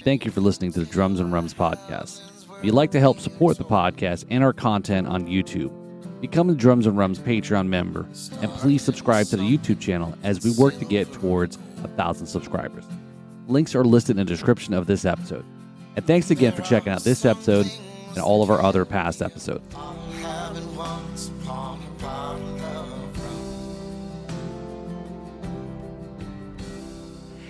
thank you for listening to the Drums and Rums podcast. If you'd like to help support the podcast and our content on YouTube, become a Drums and Rums Patreon member, and please subscribe to the YouTube channel as we work to get towards 1,000 subscribers. Links are listed in the description of this episode. And thanks again for checking out this episode and all of our other past episodes.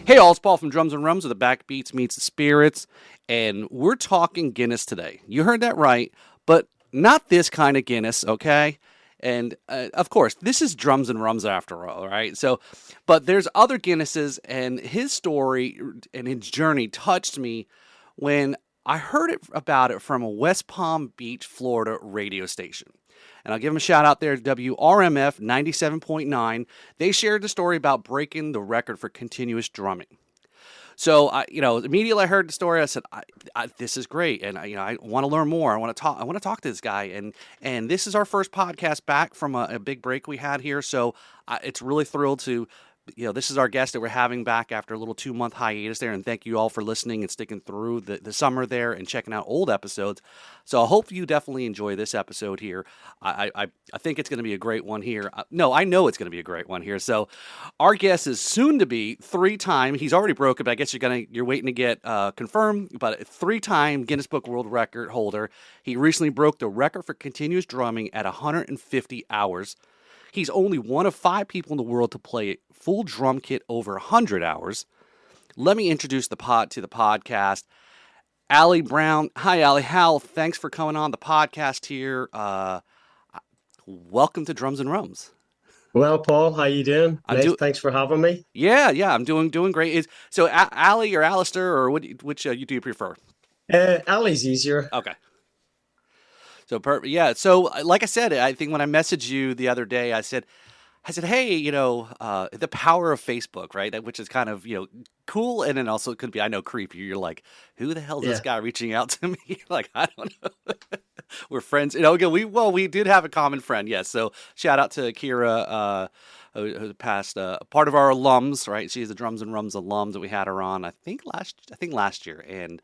Hey all, it's Paul from Drums and Rums, where the backbeats meets the spirits, and we're talking Guinness today. You heard that right, but not this kind of Guinness, okay? And of course, this is Drums and Rums after all, right? So, but there's other Guinnesses, and his story and his journey touched me when I heard about it from a West Palm Beach, Florida radio station. And I'll give them a shout out there, WRMF 97.9. They shared the story about breaking the record for continuous drumming. So, immediately I heard the story. I said, "This is great, and I want to learn more. I want to talk to this guy." And this is our first podcast back from a big break we had here. So, it's really thrilled to. This is our guest that we're having back after a little 2-month hiatus there, and thank you all for listening and sticking through the summer there and checking out old episodes. So I hope you definitely enjoy this episode here. I think it's going to be a great one here. No, I know it's going to be a great one here. So our guest is soon to be 3-time. He's already broke it, but I guess you're waiting to get confirmed. But 3-time Guinness Book World Record holder. He recently broke the record for continuous drumming at 150 hours. He's only one of 5 people in the world to play full drum kit over 100 hours. Let me introduce the podcast. Allie Brown. Hi, Allie. Hal, thanks for coming on the podcast here. Welcome to Drums and Rums. Well, Paul, how you doing? Thanks for having me. Yeah, I'm doing great. So, Allie or Alistair, or which do you prefer? Allie's easier. Okay. So, So, like I said, I think when I messaged you the other day, I said, hey, the power of Facebook, right? Which is kind of, cool. And then also it could be, I know, creepy. You're like, who the hell is this guy reaching out to me? Like, I don't know. We're friends. Again, we did have a common friend. Yes. So shout out to Kira, who passed part of our alums, right? She's the Drums and Rums alum that we had her on, I think last year. And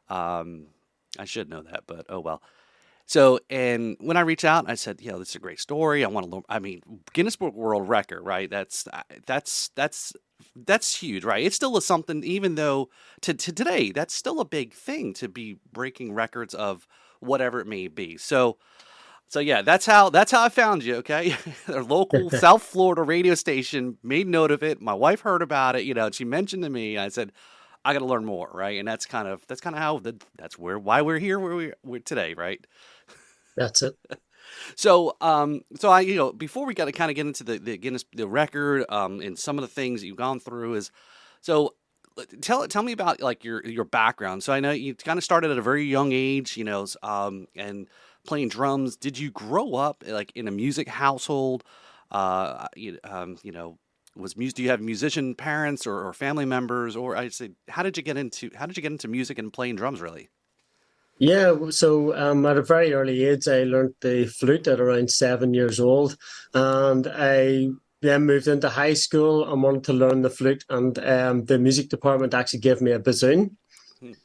I should know that, but oh well. So, and when I reached out, I said, this is a great story. I want to learn. I mean, Guinness Book World Record, right? That's huge, right? It's still something, even though to today, that's still a big thing to be breaking records of whatever it may be. So yeah, that's how I found you. Okay, a local South Florida radio station made note of it. My wife heard about it. And she mentioned to me. I said, I got to learn more, right? And that's kind of why we're here where we're today, right? That's it. So I before we got to kind of get into the Guinness record and some of the things that you've gone through so tell me about like your background. So I know you kind of started at a very young age, and playing drums. Did you grow up like in a music household? Do you have musician parents or family members, or I'd say, how did you get into music and playing drums really? Yeah, so at a very early age, I learned the flute at around 7 years old, and I then moved into high school and wanted to learn the flute, and the music department actually gave me a bassoon.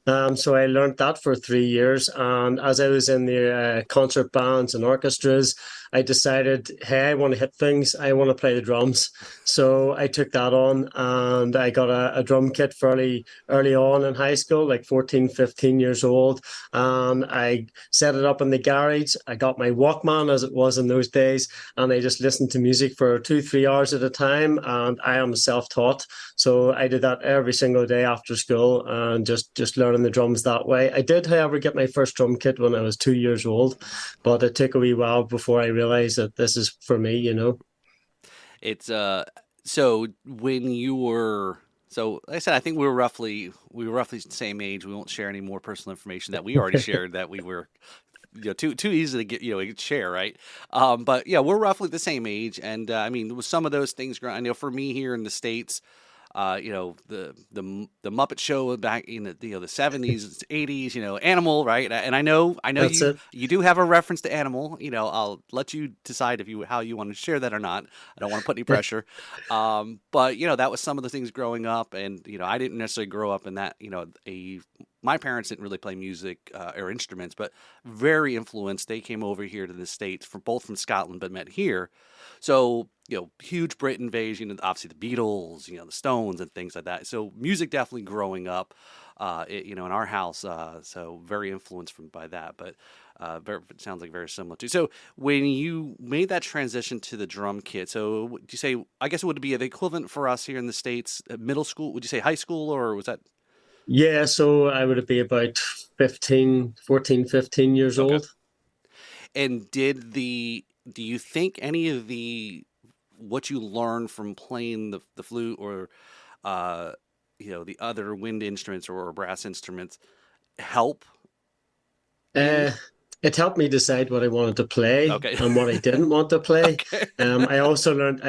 So I learned that for 3 years, and as I was in the concert bands and orchestras, I decided, hey, I want to hit things. I want to play the drums. So I took that on, and I got a drum kit fairly early on in high school, like 14, 15 years old. And I set it up in the garage. I got my Walkman, as it was in those days, and I just listened to music for 2-3 hours at a time. And I am self-taught. So I did that every single day after school, and just learning the drums that way. I did, however, get my first drum kit when I was 2 years old, but it took a wee while before I realized that this is for me, It's so when you were like I said, I think we were roughly the same age. We won't share any more personal information that we already shared that we were too easy to get share, right? But yeah, we're roughly the same age, and I mean, with some of those things, I know for me here in the States, the Muppet Show back in the 70s, 80s, Animal, right? And I know you do have a reference to Animal. I'll let you decide how you want to share that or not. I don't want to put any pressure. But that was some of the things growing up, and I didn't necessarily grow up in that a my parents didn't really play music or instruments, but very influenced. They came over here to the States from both from Scotland, but met here. So, huge Brit invasion, and obviously the Beatles, the Stones and things like that. So music definitely growing up, in our house. So very influenced by that, but it sounds like very similar too. So when you made that transition to the drum kit, so do you say, I guess it would be the equivalent for us here in the States, middle school? Would you say high school, or was that? Yeah, so I would be about 15, 14, 15 years Okay. old. And do you think any of what you learned from playing the flute or, uh, the other wind instruments or brass instruments help in? Uh, it helped me decide what I wanted to play Okay. and what I didn't want to play. Okay. I also learned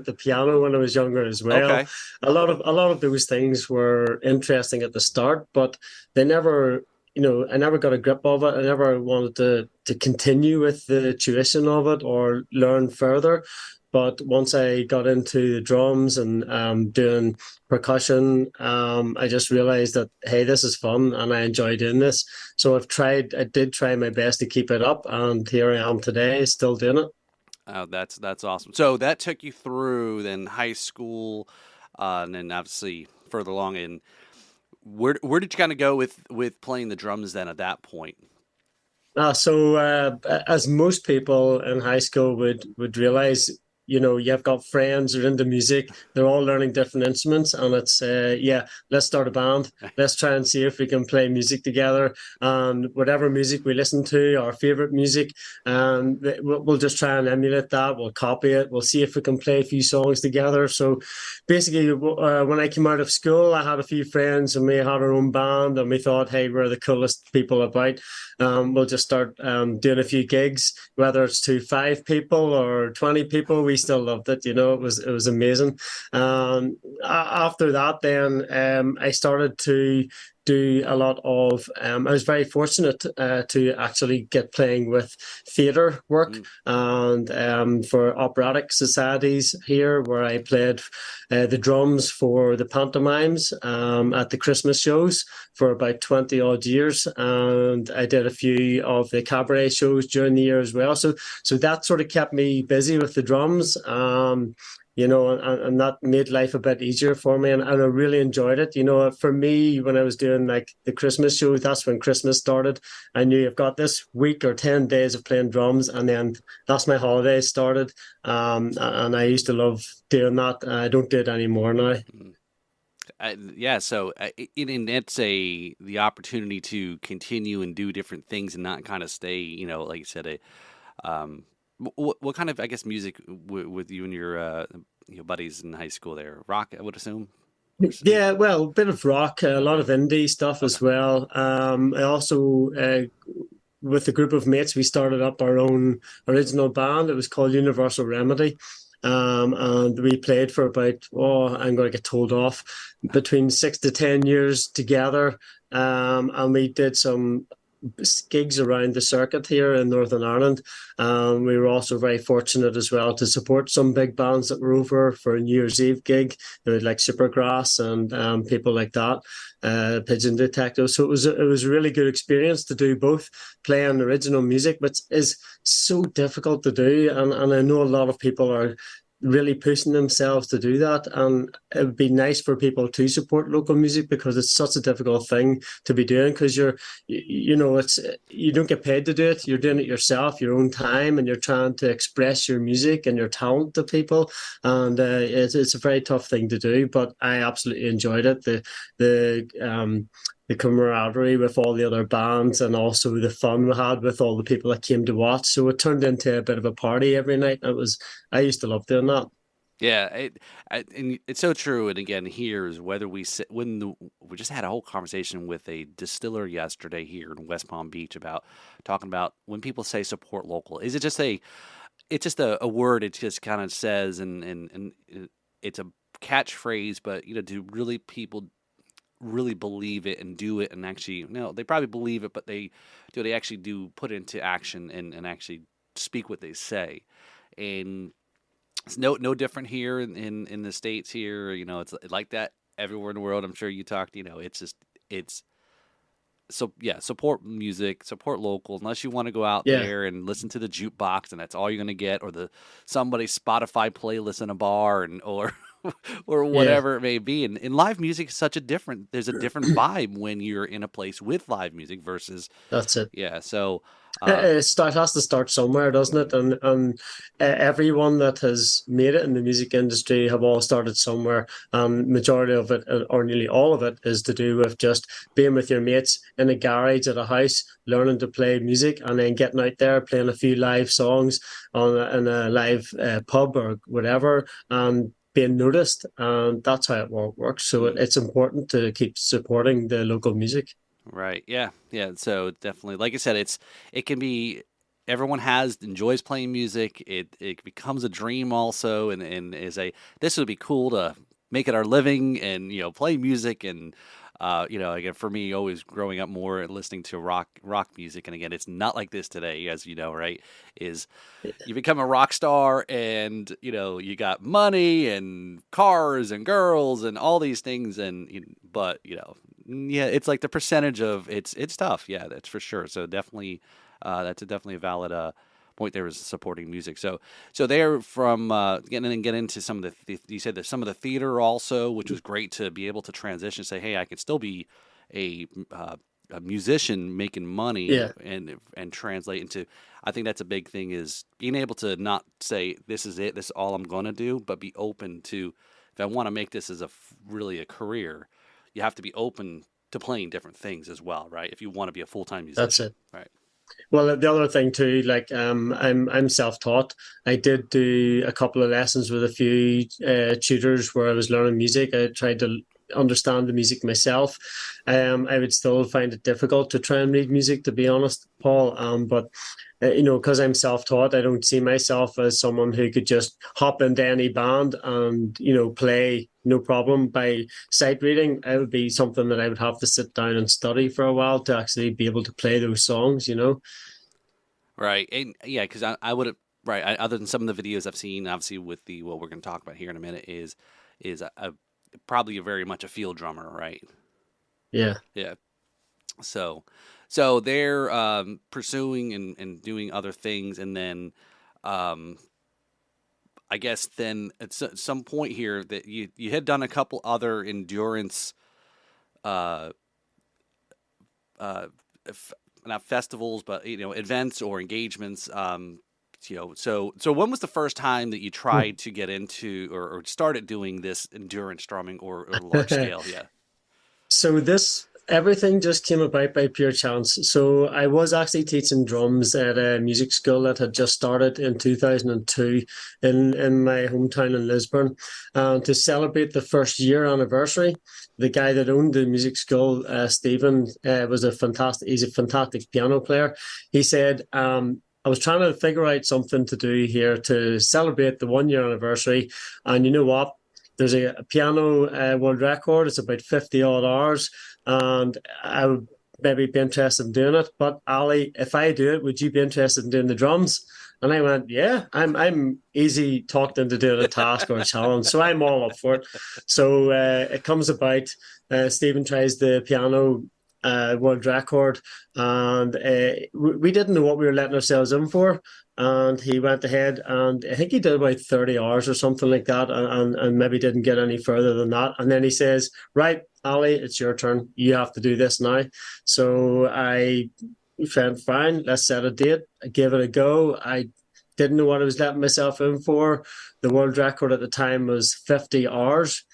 the piano when I was younger as well. Okay. A lot of those things were interesting at the start, but they never, I never got a grip of it. I never wanted to continue with the tuition of it or learn further. But once I got into the drums and doing percussion, I just realized that, hey, this is fun and I enjoy doing this. So I did try my best to keep it up, and here I am today, still doing it. Oh, that's awesome. So that took you through then high school, and then obviously further along. And where did you kind of go with playing the drums then at that point? As most people in high school would realize, you've got friends who are into music. They're all learning different instruments, and it's yeah, let's start a band. Let's try and see if we can play music together. And whatever music we listen to, our favorite music, and we'll just try and emulate that. We'll copy it. We'll see if we can play a few songs together. So basically, when I came out of school, I had a few friends, and we had our own band, and we thought, hey, we're the coolest people about. We'll just start doing a few gigs, whether it's to 5 people or 20 people. We still loved it. It was amazing. After that, then I started to do a lot of. I was very fortunate to actually get playing with theatre work Mm. and for operatic societies here, where I played the drums for the pantomimes at the Christmas shows for about 20 odd years. And I did a few of the cabaret shows during the year as well. So that sort of kept me busy with the drums. And that made life a bit easier for me, and I really enjoyed it. For me, when I was doing like the Christmas shows, that's when Christmas started. I knew I've got this week or 10 days of playing drums, and then that's my holidays started. And I used to love doing that. I don't do it anymore now. Mm. Yeah, so and it's the opportunity to continue and do different things and not kind of stay, like you said, what kind of, I guess, music with you and your buddies in high school there? Rock, I would assume. Yeah, well, a bit of rock, a lot Okay. of indie stuff Okay. as well. I also, with a group of mates, we started up our own original band. It was called Universal Remedy. And we played for about, I'm going to get told off, between 6 to 10 years together. And we did some gigs around the circuit here in Northern Ireland. We were also very fortunate as well to support some big bands that were over for a New Year's Eve gig. They were like Supergrass and people like that, Pigeon Detective. So it was a really good experience to do both, playing original music, which is so difficult to do. And I know a lot of people are really pushing themselves to do that. And it would be nice for people to support local music, because it's such a difficult thing to be doing, because it's you don't get paid to do it. You're doing it yourself, your own time, and you're trying to express your music and your talent to people. And it's a very tough thing to do, but I absolutely enjoyed it. The camaraderie with all the other bands, and also the fun we had with all the people that came to watch. So it turned into a bit of a party every night. I used to love doing that. Yeah, and it's so true. And again, here is whether we sit we just had a whole conversation with a distiller yesterday here in West Palm Beach about talking about when people say support local. Is it just it's just a word? It just kind of says, and it's a catchphrase, but do really people really believe it and do it, and actually, they probably believe it, but they actually do put it into action and actually speak what they say. And it's no different here in the States here. It's like that everywhere in the world. I'm sure you talked, it's just, it's so yeah, support music, support local. Unless you want to go out Yeah, there and listen to the jukebox, and that's all you're going to get, or the somebody's Spotify playlist in a bar, and or or yeah, whatever it may be. And live music is such a different. There's a different vibe when you're in a place with live music versus that's it. yeah. So It has to start somewhere, doesn't it? And everyone that has made it in the music industry have all started somewhere. Majority of it, or nearly all of it, is to do with just being with your mates in a garage at a house, learning to play music, and then getting out there playing a few live songs in a live pub or whatever, and being noticed. And that's how it works. So mm, it's important to keep supporting the local music. right, yeah, yeah. So definitely, like I said, it can be. Everyone has enjoys playing music. It becomes a dream also, and is a this would be cool to make it our living and play music and again for me always growing up more listening to rock music and again it's not like this today as you know right is you become a rock star and you got money and cars and girls and all these things and but yeah it's like the percentage of it's tough yeah that's for sure so definitely that's definitely a valid point there is supporting music so they're from get into some of you said that some of the theater also which was great to be able to transition say hey I could still be a a musician making money Yeah, and translate into I think that's a big thing is being able to not say this is it this is all I'm going to do but be open to if I want to make this as really a career you have to be open to playing different things as well right if you want to be a full-time that's musician it. right Well, the other thing too, like I'm self-taught. I did do a couple of lessons with a few tutors where I was learning music. I tried to understand the music myself. I would still find it difficult to try and read music, to be honest, Paul. But because I'm self-taught, I don't see myself as someone who could just hop into any band and play no problem by sight reading. It would be something that I would have to sit down and study for a while to actually be able to play those songs. right and yeah because I would have right other than some of the videos I've seen obviously with the what we're going to talk about here in a minute is probably very much a field drummer right Yeah, yeah so so they're pursuing and doing other things and then um I guess then at some point here that you had done a couple other endurance uh uh f- not festivals but events or engagements so when was the first time that you tried to get into or started doing this endurance drumming or large scale yeah So this everything just came about by pure chance. So I was actually teaching drums at a music school that had just started in 2002 in my hometown in Lisburn. To celebrate the first year anniversary, the guy that owned the music school, Stephen, was a fantastic. He's a fantastic piano player. He said. I was trying to figure out something to do here to celebrate the 1 year anniversary. And you know what? There's a piano world record. It's about 50 odd hours, and I would maybe be interested in doing it. But Ali, if I do it, would you be interested in doing the drums? And I went, yeah, I'm easy talked into doing a task or a challenge, so I'm all up for it. So it comes about. Stephen tries the piano world record, and we didn't know what we were letting ourselves in for. And he went ahead and I think he did about 30 hours or something like that, and maybe didn't get any further than that. And then he says, right, Ali, it's your turn. You have to do this now. So I said, fine, let's set a date. I gave it a go. I didn't know what I was letting myself in for. The world record at the time was 50 hours.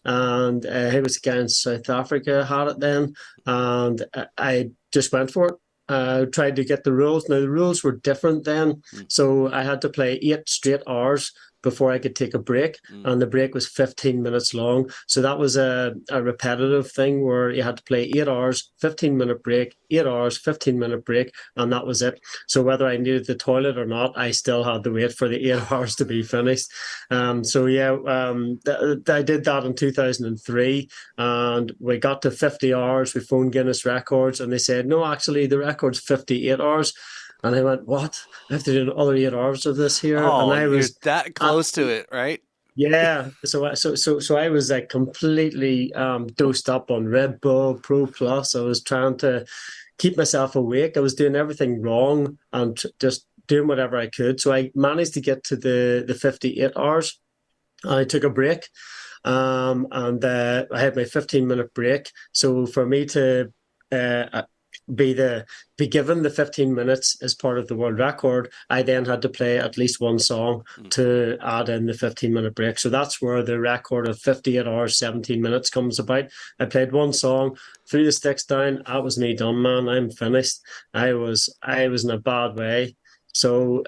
And he was against South Africa, had it then. And I just went for it. Tried to get the rules. Now, the rules were different then. mm, So I had to play 8 straight hours before I could take a break. mm, And the break was 15 minutes long. So that was a repetitive thing where you had to play 8 hours, 15-minute break, 8 hours, 15-minute break, and that was it. So whether I needed the toilet or not, I still had to wait for the 8 hours to be finished. So yeah, I did that in 2003, and we got to 50 hours. We phoned Guinness Records, and they said, no, actually, the record's 58 hours. And I went, what? I have to do another 8 hours of this here. And oh I you're was that at close to it right Yeah, so I was like completely dosed up on Red Bull Pro Plus. I was trying to keep myself awake. I was doing everything wrong and just doing whatever I could. So I managed to get to the 58 hours. I took a break, and I had my 15-minute break. So for me to uh, be the be given the 15 minutes as part of the world record, I then had to play at least one song Mm. to add in the 15-minute break. So that's where the record of 58 hours 17 minutes comes about. I played one song, threw the sticks down. That was me done, man. I'm finished. I was in a bad way. So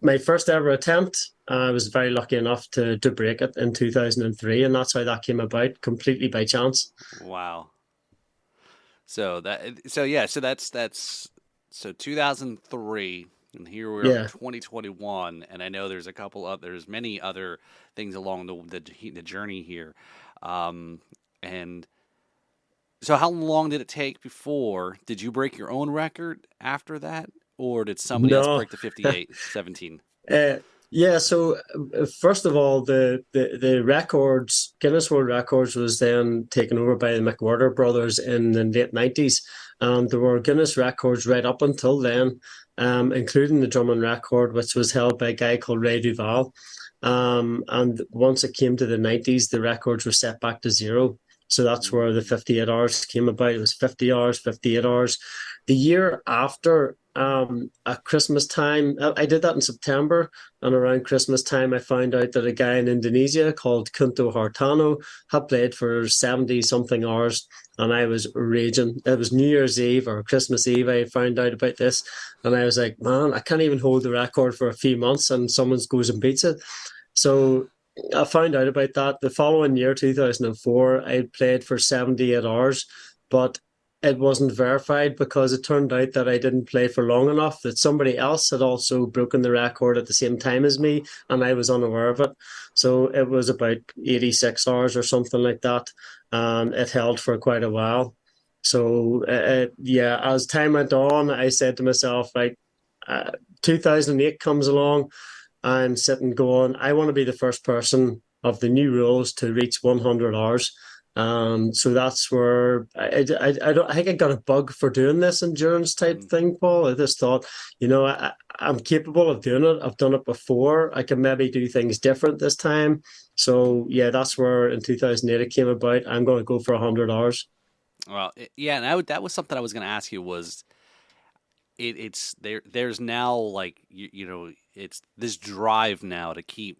my first ever attempt, I was very lucky enough to break it in 2003, and that's how that came about, completely by chance. Wow. So 2003, and here we are in Yeah. 2021, and I know there's many other things along the journey here. Um, and so how long did it take before did you break your own record after that, or did somebody else No. break the 58:17? Uh, yeah, so first of all, the records, Guinness World Records was then taken over by the McWhorter brothers in the late 90s. And there were Guinness records right up until then, including the drumming record, which was held by a guy called Ray Duval. And once it came to the 90s, the records were set back to zero. So that's where the Mm. 58 hours came about. It was 50 hours, 58 hours. The year after, at Christmas time, I did that in September, and around Christmas time, I found out that a guy in Indonesia called Kunto Hartano had played for 70 something hours, and I was raging. It was New Year's Eve or Christmas Eve. I found out about this, and I was like, man, I can't even hold the record for a few months, and someone goes and beats it. So I found out about that the following year, 2004. I played for 78 hours, but it wasn't verified because it turned out that I didn't play for long enough, that somebody else had also broken the record at the same time as me, and I was unaware of it. So it was about 86 hours or something like that, and it held for quite a while. So, yeah, as time went on, I said to myself, like, 2008 comes along. I'm sitting going, I want to be the first person of the new rules to reach 100 hours. So that's where I think I got a bug for doing this endurance type Mm. thing, Paul. I just thought, I'm capable of doing it. I've done it before. I can maybe do things different this time. So yeah, that's where in 2008 it came about. I'm going to go for 100 hours. Well, yeah, and that was something I was going to ask you was it's there's now like it's this drive now to keep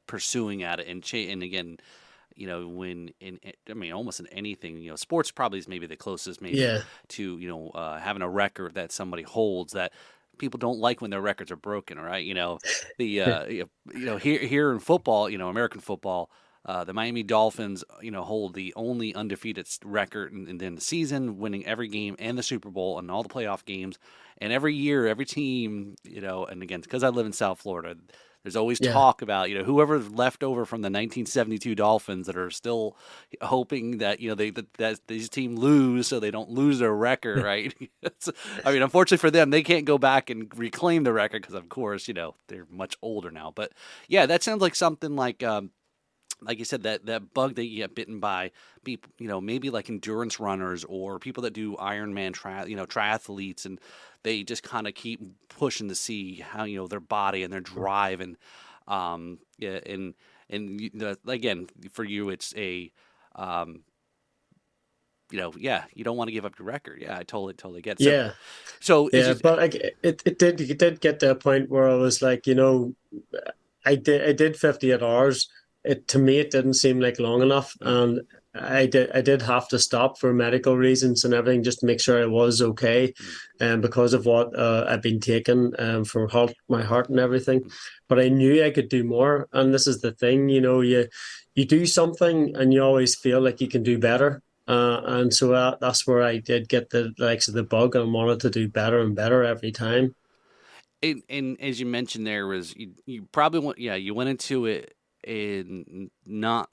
pursuing at it and again when I mean almost in anything sports probably is maybe the closest maybe Yeah, to having a record that somebody holds that people don't like when their records are broken, right? The here in football, American football, the Miami Dolphins, hold the only undefeated record in the season, winning every game and the Super Bowl and all the playoff games. And every year, every team, and again, because I live in South Florida, there's always yeah. talk about whoever's left over from the 1972 Dolphins that are still hoping that that these team lose so they don't lose their record, right? I mean, unfortunately for them, they can't go back and reclaim the record because, of course, they're much older now. But yeah, that sounds like something like you said, that bug that you get bitten by people, maybe like endurance runners or people that do Ironman triathletes, and they just kind of keep pushing to see how their body and their drive yeah, again for you it's a um, yeah, you don't want to give up your record. Yeah, I totally get it. So Yeah, so is yeah, it but like it did get to a point where I was like, I did 58 hours. It to me it didn't seem like long enough, mm, and I did have to stop for medical reasons and everything just to make sure I was okay, mm, and because of what I've been taking for my heart and everything. mm. But I knew I could do more, and this is the thing, you do something and you always feel like you can do better. And so that's where I did get the likes of the bug and wanted to do better and better every time. And as you mentioned, there was you probably you went into it in not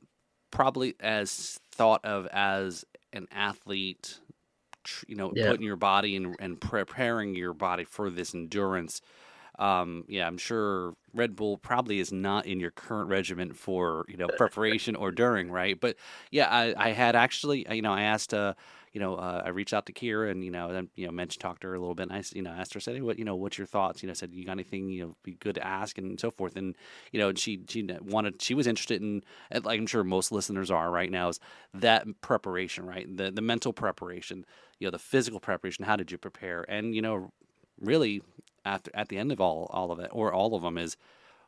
probably as thought of as an athlete, Yeah, putting your body and preparing your body for this endurance. Yeah, I'm sure Red Bull probably is not in your current regimen for, preparation or during, right? But yeah, I had actually, I asked, I reached out to Kira and, then, mentioned, talked to her a little bit. And asked her, said, hey, what's your thoughts? Said, you got anything, be good to ask and so forth. And, and she was interested in, and like I'm sure most listeners are right now, is that preparation, right? The mental preparation, the physical preparation. How did you prepare? And, really at the end of all of it, or all of them, is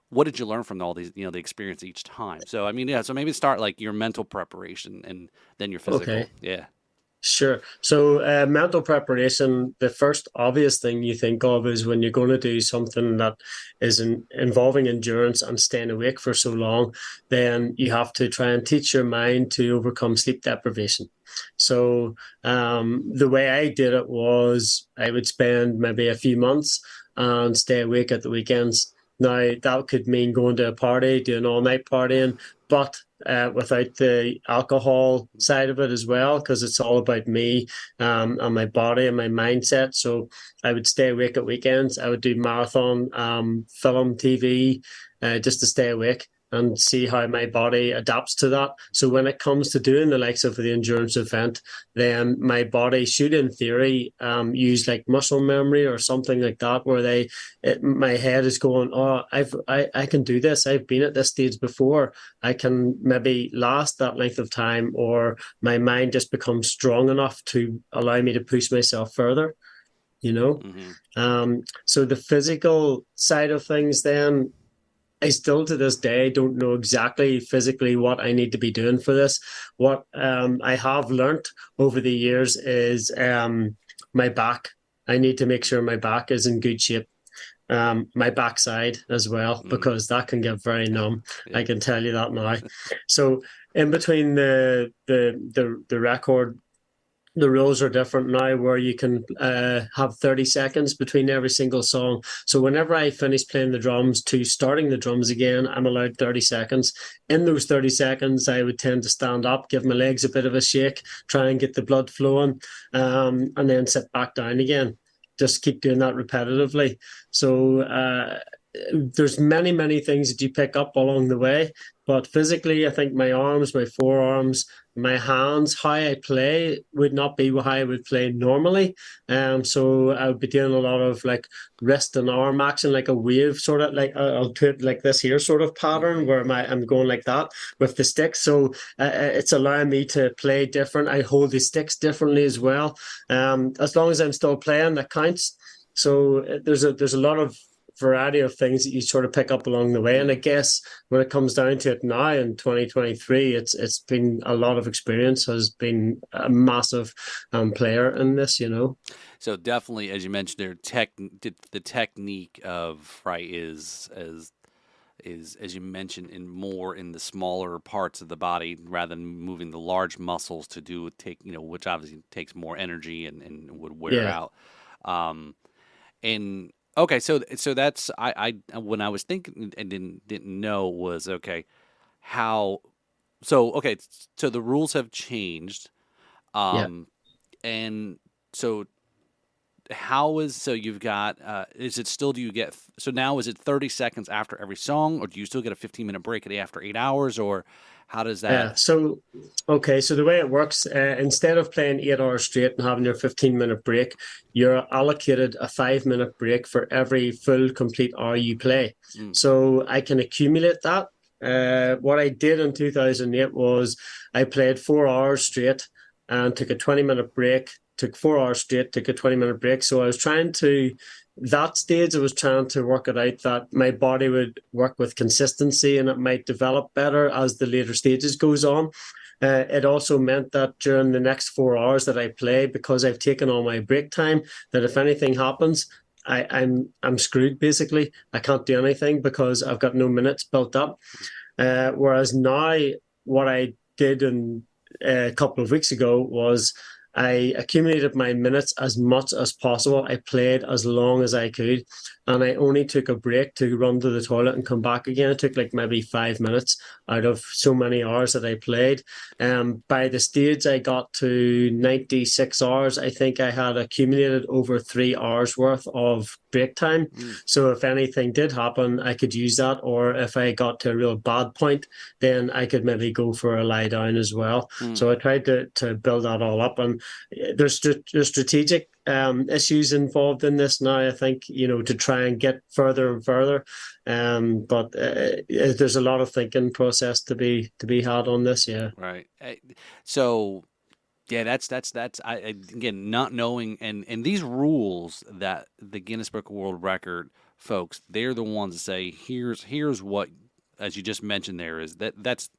what did you learn from all these, the experience each time? So I mean, yeah, so maybe start like your mental preparation and then your physical. Okay. Yeah. Sure. So, mental preparation, the first obvious thing you think of is when you're going to do something that is involving endurance and staying awake for so long, then you have to try and teach your mind to overcome sleep deprivation. So, the way I did it was I would spend maybe a few months and stay awake at the weekends. Now, that could mean going to a party, doing all night partying, but without the alcohol side of it as well, because it's all about me and my body and my mindset. So I would stay awake at weekends. I would do marathon film, TV, just to stay awake and see how my body adapts to that. So when it comes to doing the likes of the endurance event, then my body should, in theory, use like muscle memory or something like that, where my head is going, oh, I can do this. I've been at this stage before. I can maybe last that length of time, or my mind just becomes strong enough to allow me to push myself further, you know? Mm-hmm. So the physical side of things, then I still to this day don't know exactly physically what I need to be doing for this. What I have learnt over the years is my back. I need to make sure my back is in good shape. My backside as well, Mm-hmm. because that can get very numb. Yeah. I can tell you that now. So in between the record, the rules are different now, where you can have 30 seconds between every single song. So whenever I finish playing the drums to starting the drums again, I'm allowed 30 seconds. In those 30 seconds, I would tend to stand up, give my legs a bit of a shake, try and get the blood flowing, and then sit back down again. Just keep doing that repetitively. So there's many things that you pick up along the way, but physically I think my arms, my forearms, my hands, how I play would not be how I would play normally. So I would be doing a lot of like wrist and arm action, like a wave sort of, like I'll do it like this here sort of pattern, Mm-hmm. where I'm going like that with the sticks. So it's allowing me to play different. I hold the sticks differently as well. As long as I'm still playing, that counts. So there's a lot of variety of things that you sort of pick up along the way. And I Mm-hmm. guess when it comes down to it now in 2023, it's been a lot of experience, has been a massive player in this. So definitely, as you mentioned, the technique of, right, is, as you mentioned, in more in the smaller parts of the body rather than moving the large muscles to which obviously takes more energy and would wear Yeah, out. Um, and okay, so that's, I when I was thinking and didn't know was, okay, how, so okay, so the rules have changed. yeah. Um, and so how is, so you've got, is it still, do you get, so now is it 30 seconds after every song, or do you still get a 15-minute break after 8 hours, or how does that? Okay, so the way it works, instead of playing 8 hours straight and having your 15-minute break, you're allocated a 5-minute break for every full complete hour you play. Mm, So I can accumulate that. What I did in 2008 was I played 4 hours straight and took a 20-minute break, took 4 hours straight, took a 20-minute break. So I was trying to, that stage, I was trying to work it out that my body would work with consistency and it might develop better as the later stages goes on. It also meant that during the next 4 hours that I play, because I've taken all my break time, that if anything happens, I'm screwed basically. I can't do anything because I've got no minutes built up. Whereas now, what I did a couple of weeks ago was I accumulated my minutes as much as possible. I played as long as I could, and I only took a break to run to the toilet and come back again. It took like maybe 5 minutes out of so many hours that I played. By the stage I got to 96 hours, I think I had accumulated over 3 hours worth of break time. Mm. So if anything did happen, I could use that, or if I got to a real bad point, then I could maybe go for a lie down as well. Mm. So I tried to build that all up, and there's strategic issues involved in this now. I think to try and get further and further, but there's a lot of thinking process to be had on this. Yeah, Right. So yeah, that's again not knowing and these rules that the Guinness Book of World Record folks, they're the ones that say here's what, as you just mentioned there, is that's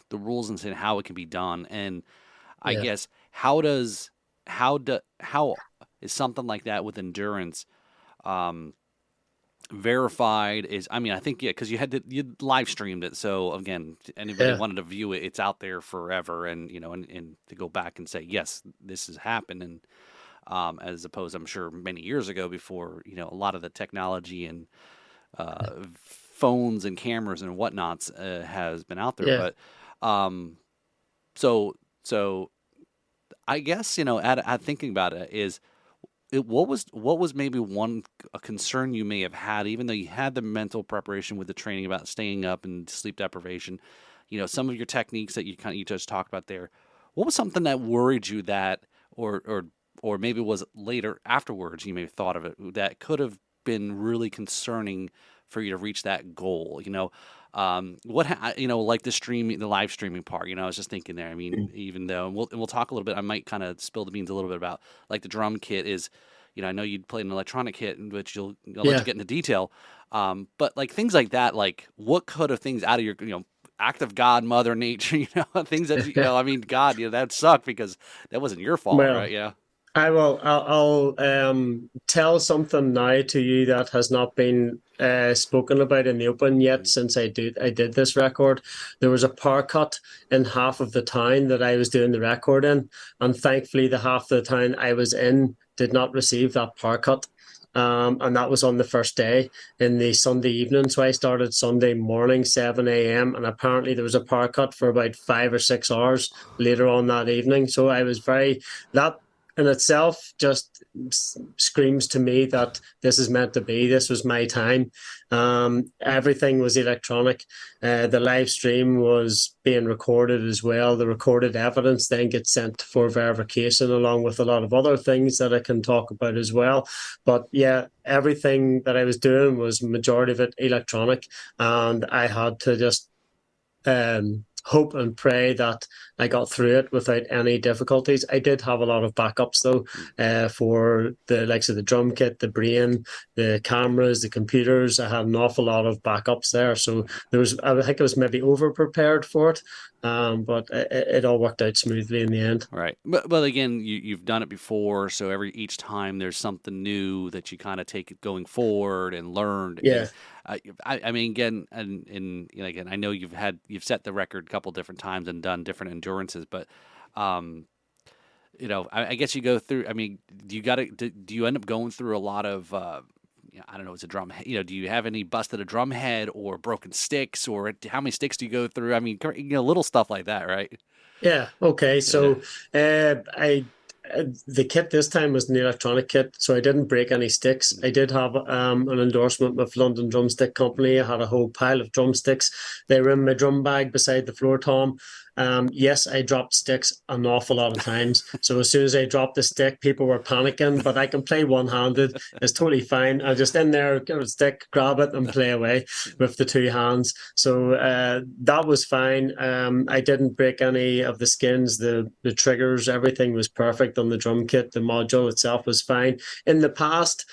the rules and saying how it can be done. And I yeah, guess how is something like that with endurance um verified? Is, I mean, I think, yeah, because you live streamed it, so again, anybody yeah, wanted to view it, it's out there forever, and and to go back and say yes, this has happened. And as opposed, I'm sure, many years ago, before a lot of the technology and phones and cameras and whatnots has been out there. yeah. But um so so I guess, at thinking about it, is what was maybe one a concern you may have had, even though you had the mental preparation with the training about staying up and sleep deprivation, some of your techniques that you just talked about there. What was something that worried you, that, or maybe was later afterwards you may have thought of it, that could have been really concerning for you to reach that goal? Like the live streaming part. I was just thinking there. I mean, even though, and we'll talk a little bit. I might kind of spill the beans a little bit about, like, the drum kit is. I know you'd played an electronic kit, which I'll let you Yeah. get into detail. But like things like that, like what could have things out of your, act of God, Mother Nature, things that, I mean, God, that sucked because that wasn't your fault, right? Well, Yeah. I will. I'll tell something now to you that has not been spoken about in the open yet Mm. since I did this record. There was a power cut in half of the town that I was doing the record in, and thankfully the half of the town I was in did not receive that power cut. And that was on the first day in the Sunday evening. So I started Sunday morning, 7 a.m. And apparently there was a power cut for about 5 or 6 hours later on that evening. So I was that in itself just screams to me that this is meant to be. This was my time. Everything was electronic. The live stream was being recorded as well. The recorded evidence then gets sent for verification, along with a lot of other things that I can talk about as well. But yeah, everything that I was doing was majority of it electronic, and I had to just hope and pray that I got through it without any difficulties. I did have a lot of backups though, Mm. for the likes of the drum kit, the brain, the cameras, the computers. I had an awful lot of backups there, so I think I was maybe over prepared for it, but it all worked out smoothly in the end. Right. But again, you've done it before, so each time there's something new that you kind of take it going forward and learned. And Yeah, I mean, again, and again, I know you've set the record a couple different times and done different endurances, but um, I guess you go through. I mean, do you end up going through a lot of I don't know, it's a drum. Do you have any busted a drum head or broken sticks, or how many sticks do you go through? I mean, little stuff like that, right? yeah. Okay, Yeah. so I the kit this time was an electronic kit, so I didn't break any sticks. I did have an endorsement with London Drumstick Company. I had a whole pile of drumsticks. They were in my drum bag beside the floor tom. Yes, I dropped sticks an awful lot of times. So as soon as I dropped the stick, people were panicking, but I can play one-handed. It's totally fine. I just in there, get a stick, grab it, and play away with the two hands. So that was fine. I didn't break any of the skins, the triggers, everything was perfect on the drum kit. The module itself was fine. In the past,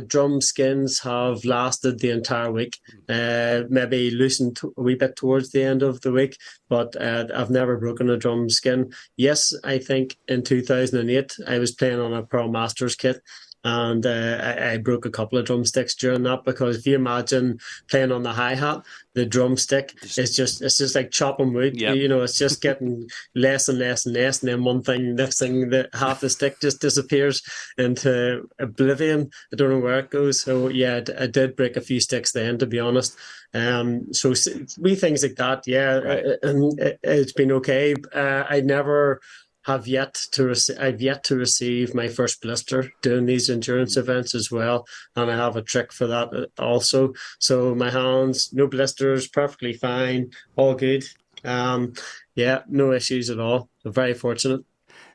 drum skins have lasted the entire week, maybe loosened a wee bit towards the end of the week, but I've never broken a drum skin. Yes, I think in 2008 I was playing on a Pearl Masters kit, and I broke a couple of drumsticks during that because if you imagine playing on the hi-hat, the drumstick Just is just it's just like chopping wood. yep. It's just getting less and less and less, and then one thing, next thing, the half the stick just disappears into oblivion. I don't know where it goes. So yeah, I did break a few sticks then, to be honest. So wee things like that, yeah, Right. and it's been okay. I never I've yet to receive my first blister doing these endurance Mm. events as well, and I have a trick for that also. So my hands, no blisters, perfectly fine, all good. Um, yeah, no issues at all. I'm very fortunate.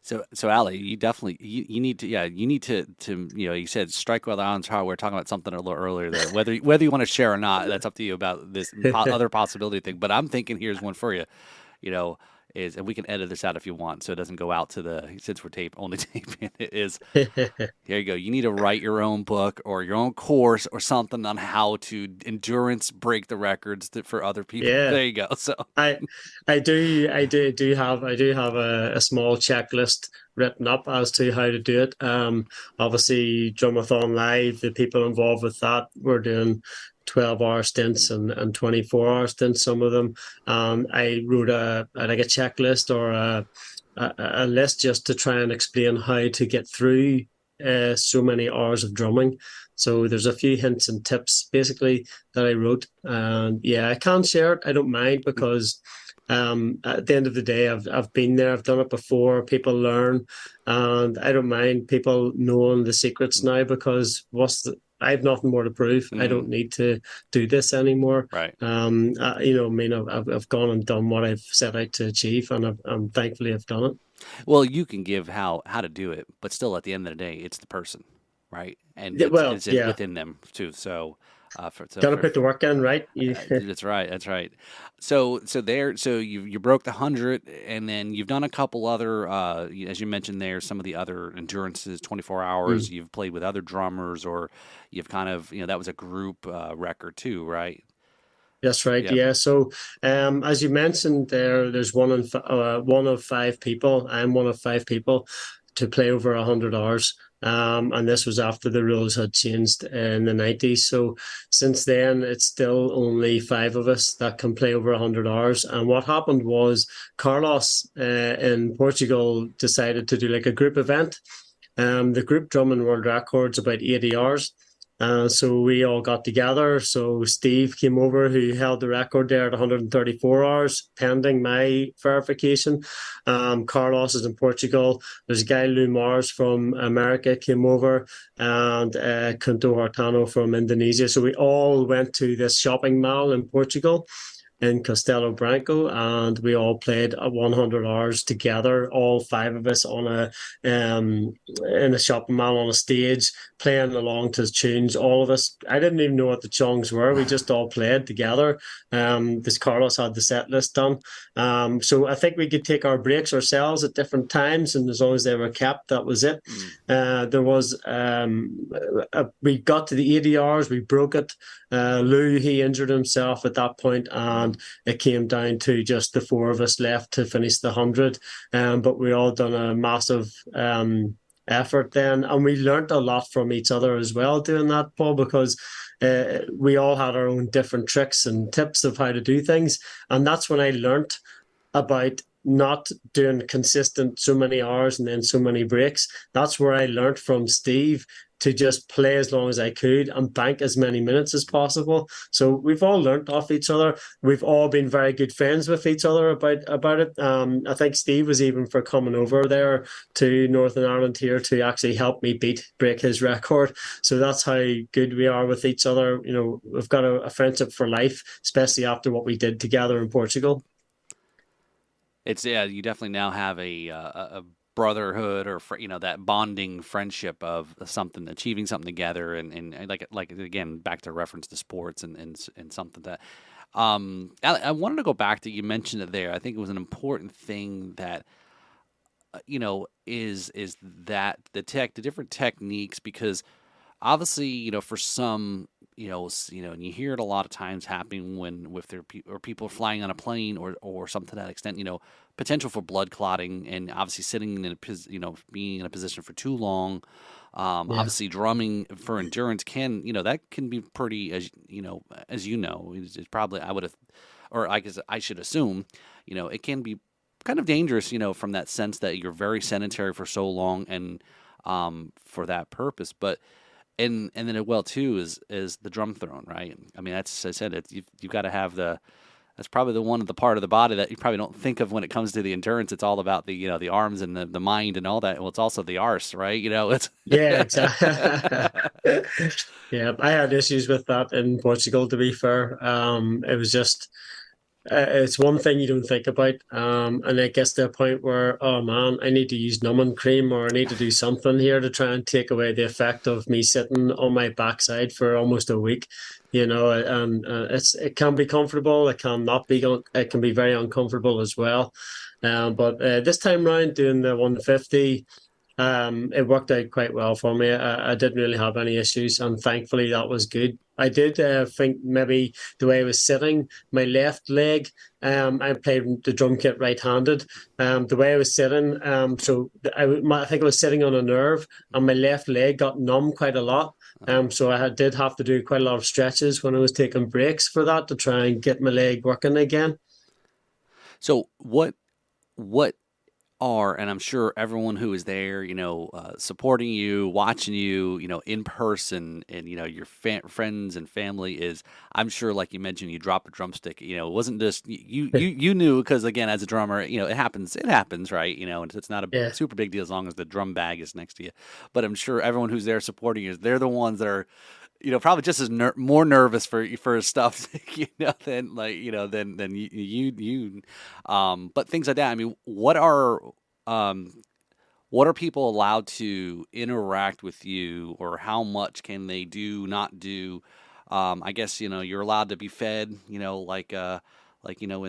So Ali, you definitely you need to you need to you said strike while the iron's hot. We were talking about something a little earlier there. Whether you want to share or not, that's up to you about this other possibility thing. But I'm thinking here's one for you. You know, is and we can edit this out if you want, so it doesn't go out to the since we're only taping it is. Here you go. You need to write your own book or your own course or something on how to endurance break the records for other people. Yeah. There you go. So I I do have a small checklist written up as to how to do it. Obviously Drumathon Live, the people involved with that were doing 12-hour stints and 24-hour stints, some of them. I wrote like a checklist or a list just to try and explain how to get through so many hours of drumming. So there's a few hints and tips basically that I wrote. And yeah, I can share it. I don't mind because at the end of the day, I've been there. I've done it before. People learn, and I don't mind people knowing the secrets now because I have nothing more to prove. I mm, don't need to do this anymore. right. I mean, I've gone and done what I've set out to achieve, and I'm thankfully I've done it. Well, you can give how to do it, but still, at the end of the day, it's the person, right? And Yeah, well, it's yeah, within them too. So, got to put the work in, right? that's right. That's right. So you broke the 100, and then you've done a couple other, as you mentioned there, some of the other endurances, 24 hours. Mm. You've played with other drummers, or you've kind of that was a group record too, right? That's right. Yep. Yeah. So, as you mentioned there's one of five people. I'm one of five people to play over 100 hours. And this was after the rules had changed in the 90s. So since then, it's still only five of us that can play over 100 hours. And what happened was Carlos in Portugal decided to do like a group event. The group drumming world record's about 80 hours. So we all got together. So Steve came over, who held the record there at 134 hours, pending my verification. Carlos is in Portugal. There's a guy, Lou Mars from America, came over, and Kunto Hartano from Indonesia. So we all went to this shopping mall in Portugal in Castelo Branco, and we all played 100 hours together, all five of us on in a shopping mall on a stage, playing along to tunes. All of us, I didn't even know what the songs were. We just all played together. This Carlos had the set list done. So I think we could take our breaks ourselves at different times, and as long as they were kept, that was it. Mm. There was we got to the 80 hours, we broke it. Lou, he injured himself at that point, and it came down to just the four of us left to finish the 100. But we all done a massive effort then, and we learned a lot from each other as well doing that, Paul, because we all had our own different tricks and tips of how to do things. And that's when I learned about not doing consistent so many hours and then so many breaks. That's where I learned from Steve to just play as long as I could and bank as many minutes as possible. So we've all learned off each other. We've all been very good friends with each other about it. I think Steve was even for coming over there to Northern Ireland here to actually help me break his record. So that's how good we are with each other. We've got a friendship for life, especially after what we did together in Portugal. It's you definitely now have a brotherhood or that bonding friendship of something achieving something together and like again back to reference to sports and something that I wanted to go back to you mentioned it there. I think it was an important thing that is that the different techniques because obviously for some and you hear it a lot of times happening when with or people flying on a plane or something to that extent. Potential for blood clotting, and obviously sitting in being in a position for too long. Yeah. Obviously, drumming for endurance that can be pretty, it's probably I would have, or I guess I should assume, it can be kind of dangerous, from that sense that you're very sedentary for so long and for that purpose. But and then well too is the drum throne, right? I mean, that's I said it. You've got to have that's probably the part of the body that you probably don't think of when it comes to the endurance. It's all about the arms and the mind and all that. Well, it's also the arse, right? It's Yeah, exactly. Yeah, I had issues with that in Portugal, to be fair. It was just it's one thing you don't think about, and it gets to a point where, oh man, I need to use numbing cream or I need to do something here to try and take away the effect of me sitting on my backside for almost a week. And it can be comfortable, it can not be, it can be very uncomfortable as well. But this time round, doing the 150. It worked out quite well for me. I didn't really have any issues, and thankfully that was good. I did think maybe the way I was sitting, my left leg, I played the drum kit right-handed. The way I was sitting, I think I was sitting on a nerve, and my left leg got numb quite a lot. So did have to do quite a lot of stretches when I was taking breaks for that to try and get my leg working again. So what and I'm sure everyone who is there, supporting you, watching you, in person, and your friends and family I'm sure, like you mentioned, you drop a drumstick. It wasn't just you knew because again, as a drummer, it happens, right? And it's not a Yeah. super big deal as long as the drum bag is next to you. But I'm sure everyone who's there supporting you, they're the ones that are probably just as more nervous for stuff, than than but things like that. I mean, what are people allowed to interact with you, or how much can they do, not do? I guess you're allowed to be fed, in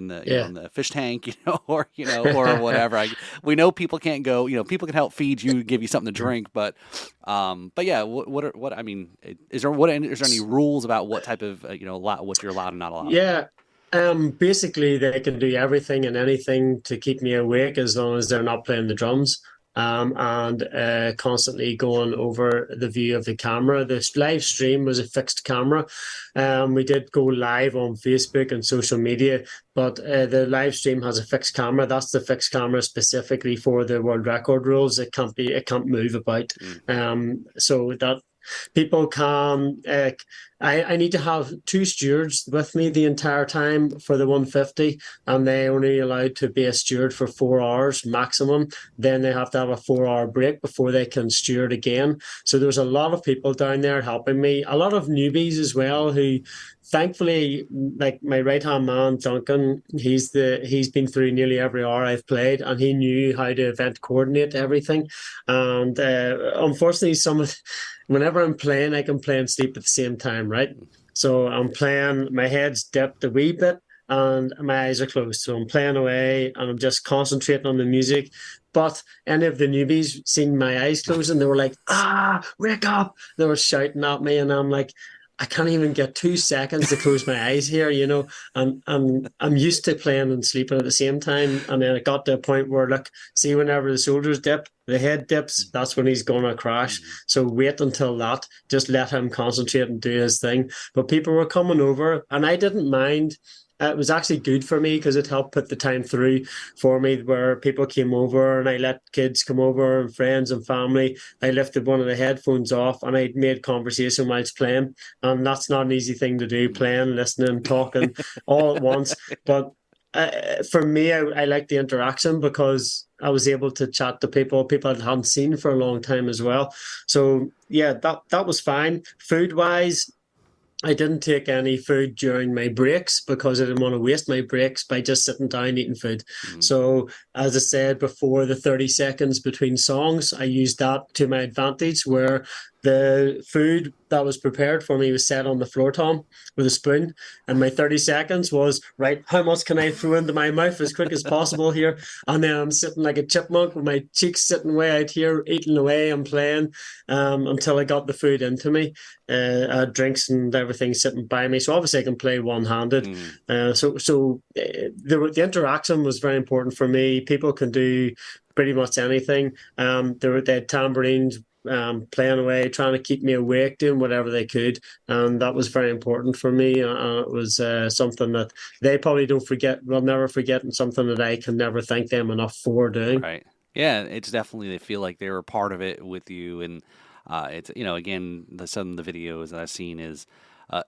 the Yeah. in the fish tank, or whatever. We know people can't go. People can help feed you, give you something to drink, but yeah. I mean, is there any rules about what type of what you're allowed and not allowed? Yeah. Basically, they can do everything and anything to keep me awake as long as they're not playing the drums. And constantly going over the view of the camera. This live stream was a fixed camera. We did go live on Facebook and social media, but the live stream has a fixed camera. That's the fixed camera specifically for the world record rules. It can't move about. So that people can I need to have two stewards with me the entire time for the 150, and they only allowed to be a steward for 4 hours maximum. Then they have to have a 4 hour break before they can steward again. So there's a lot of people down there helping me, a lot of newbies as well, who thankfully, like my right hand man Duncan, he's been through nearly every hour I've played, and he knew how to event coordinate everything. And unfortunately, whenever I'm playing, I can play and sleep at the same time, right? So I'm playing, my head's dipped a wee bit and my eyes are closed. So I'm playing away and I'm just concentrating on the music. But any of the newbies seen my eyes closing, they were like, wake up. They were shouting at me, and I'm like, I can't even get 2 seconds to close my eyes here, and I'm used to playing and sleeping at the same time. And then it got to a point where, look, see, whenever the shoulders dip, the head dips, that's when he's gonna crash. So wait until that. Just let him concentrate and do his thing. But people were coming over, and I didn't mind. It was actually good for me because it helped put the time through for me, where people came over and I let kids come over and friends and family. I lifted one of the headphones off and I made conversation whilst playing. And that's not an easy thing to do, playing, listening, talking all at once. But for me, I like the interaction because I was able to chat to people I hadn't seen for a long time as well. So yeah, that was fine. Food wise, I didn't take any food during my breaks because I didn't want to waste my breaks by just sitting down eating food. So, as I said before, the 30 seconds between songs, I used that to my advantage, where the food that was prepared for me was set on the floor, Tom, with a spoon. And my 30 seconds was, right, how much can I throw into my mouth as quick as possible here? And then I'm sitting like a chipmunk with my cheeks sitting way out here, eating away and playing until I got the food into me. Drinks and everything everything sitting by me. So obviously I can play one-handed. Mm, The interaction was very important for me. People can do pretty much anything. They had tambourines playing away, trying to keep me awake, doing whatever they could, and that was very important for me. It was something that they probably don't forget, will never forget, and something that I can never thank them enough for doing. right. Yeah, it's definitely they feel like they were part of it with you, and it's again some of the videos that I've seen is.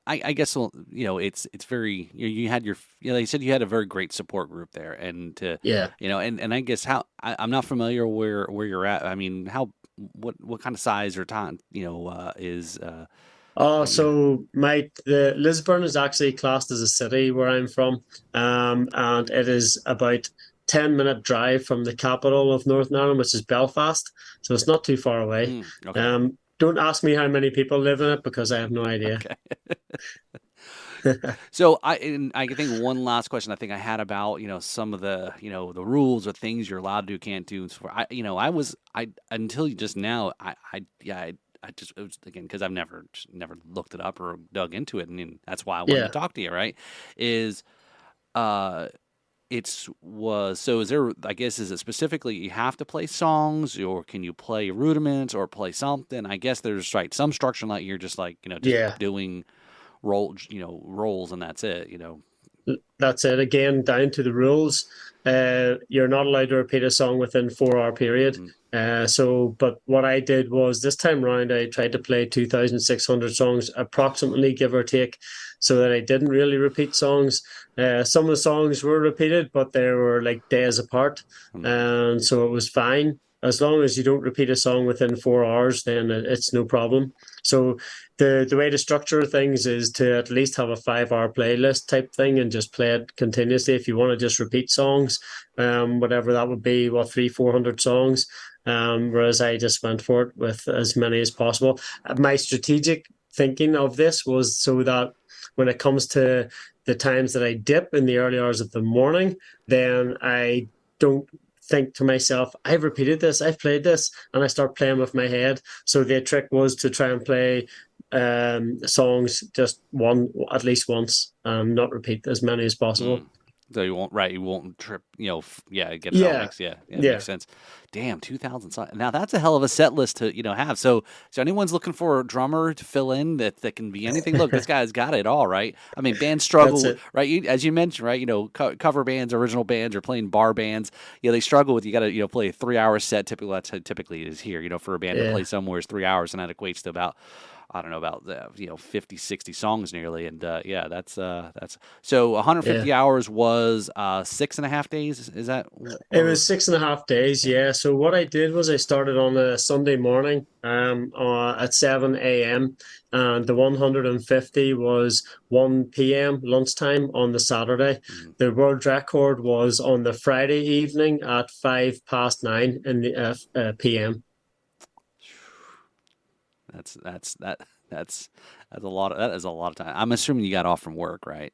I guess well, it's very you had your you said you had a very great support group there and to Yeah. and I guess I'm not familiar where you're at. I mean how what kind of size or time is Oh, you so the Lisburn is actually classed as a city where I'm from, and it is about 10-minute drive from the capital of Northern Ireland, which is Belfast. So it's not too far away. okay. Don't ask me how many people live in it because I have no idea. Okay. So I think one last question I think I had about some of the the rules or things you're allowed to do can't do. And so I until just now I just it was, again because I've never looked it up or dug into it and that's why I wanted to Yeah. talk to you right is uh it's was so is there I guess is it specifically you have to play songs or can you play rudiments or play something I guess there's right some structure like you're just like just Yeah. doing roles and that's it, you know. That's it. Again, down to the rules. You're not allowed to repeat a song within 4 hour period. Mm, But what I did was this time round, I tried to play 2,600 songs, approximately, give or take, so that I didn't really repeat songs. Some of the songs were repeated, but they were like days apart, mm, and so it was fine. As long as you don't repeat a song within 4 hours, then it's no problem. So the way to structure things is to at least have a 5 hour playlist type thing and just play it continuously. If you want to just repeat songs, whatever that would be, what 300-400 songs. Whereas I just went for it with as many as possible. My strategic thinking of this was so that when it comes to the times that I dip in the early hours of the morning, then I don't think to myself, I've repeated this, I've played this, and I start playing with my head. So the trick was to try and play songs just one at least once, not repeat as many as possible. mm. So you won't trip, get it all Yeah, mixed. Yeah, it yeah, makes sense. Damn, 2000 songs. Now that's a hell of a set list to, have. So anyone's looking for a drummer to fill in that can be anything. Look, this guy's got it all, right? I mean, bands that's struggle, it. right? As you mentioned, right? Cover bands, original bands, or playing bar bands. They struggle with you got to, play a 3 hour set. Typically, that's how typically it is here. For a band to play Yeah, somewhere is 3 hours, and that equates to about I don't know about 50, 60 songs nearly, and yeah, that's so yeah. 150 hours was 6.5 days. Is that It or was 6.5 days, yeah? yeah. So what I did was I started on a Sunday morning at 7 a.m. and the 150 was 1 p.m. lunchtime on the Saturday. Mhm. The world record was on the Friday evening at 5 past 9 in the p.m. That's that's a lot. That is a lot of time. I'm assuming you got off from work, right?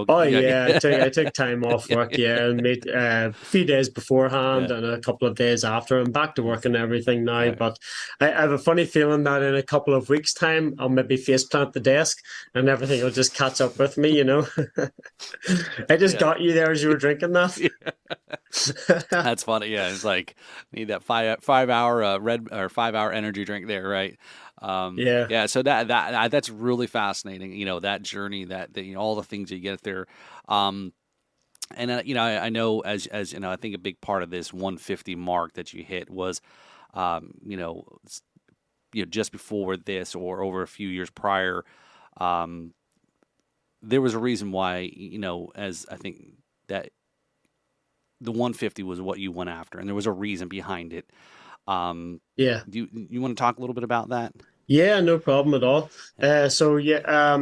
Oh Okay. yeah, I took time off work, yeah, and made a few days beforehand Yeah. and a couple of days after. I'm back to work and everything now, Right. but I have a funny feeling that in a couple of weeks' time I'll maybe face plant the desk and everything will just catch up with me, you know. I just Yeah. got you there as you were drinking that. That's funny. Yeah, it's like need that 5 hour red or 5 hour energy drink there, right? Yeah, Yeah. So that's really fascinating. That journey, that all the things you get there. Um, and I know as I think a big part of this 150 mark that you hit was, um, you know, just before this or over a few years prior, um, there was a reason why as I think that the 150 was what you went after, and there was a reason behind it. Um, yeah. do you want to talk a little bit about that? Yeah, no problem at all. Yeah. So yeah,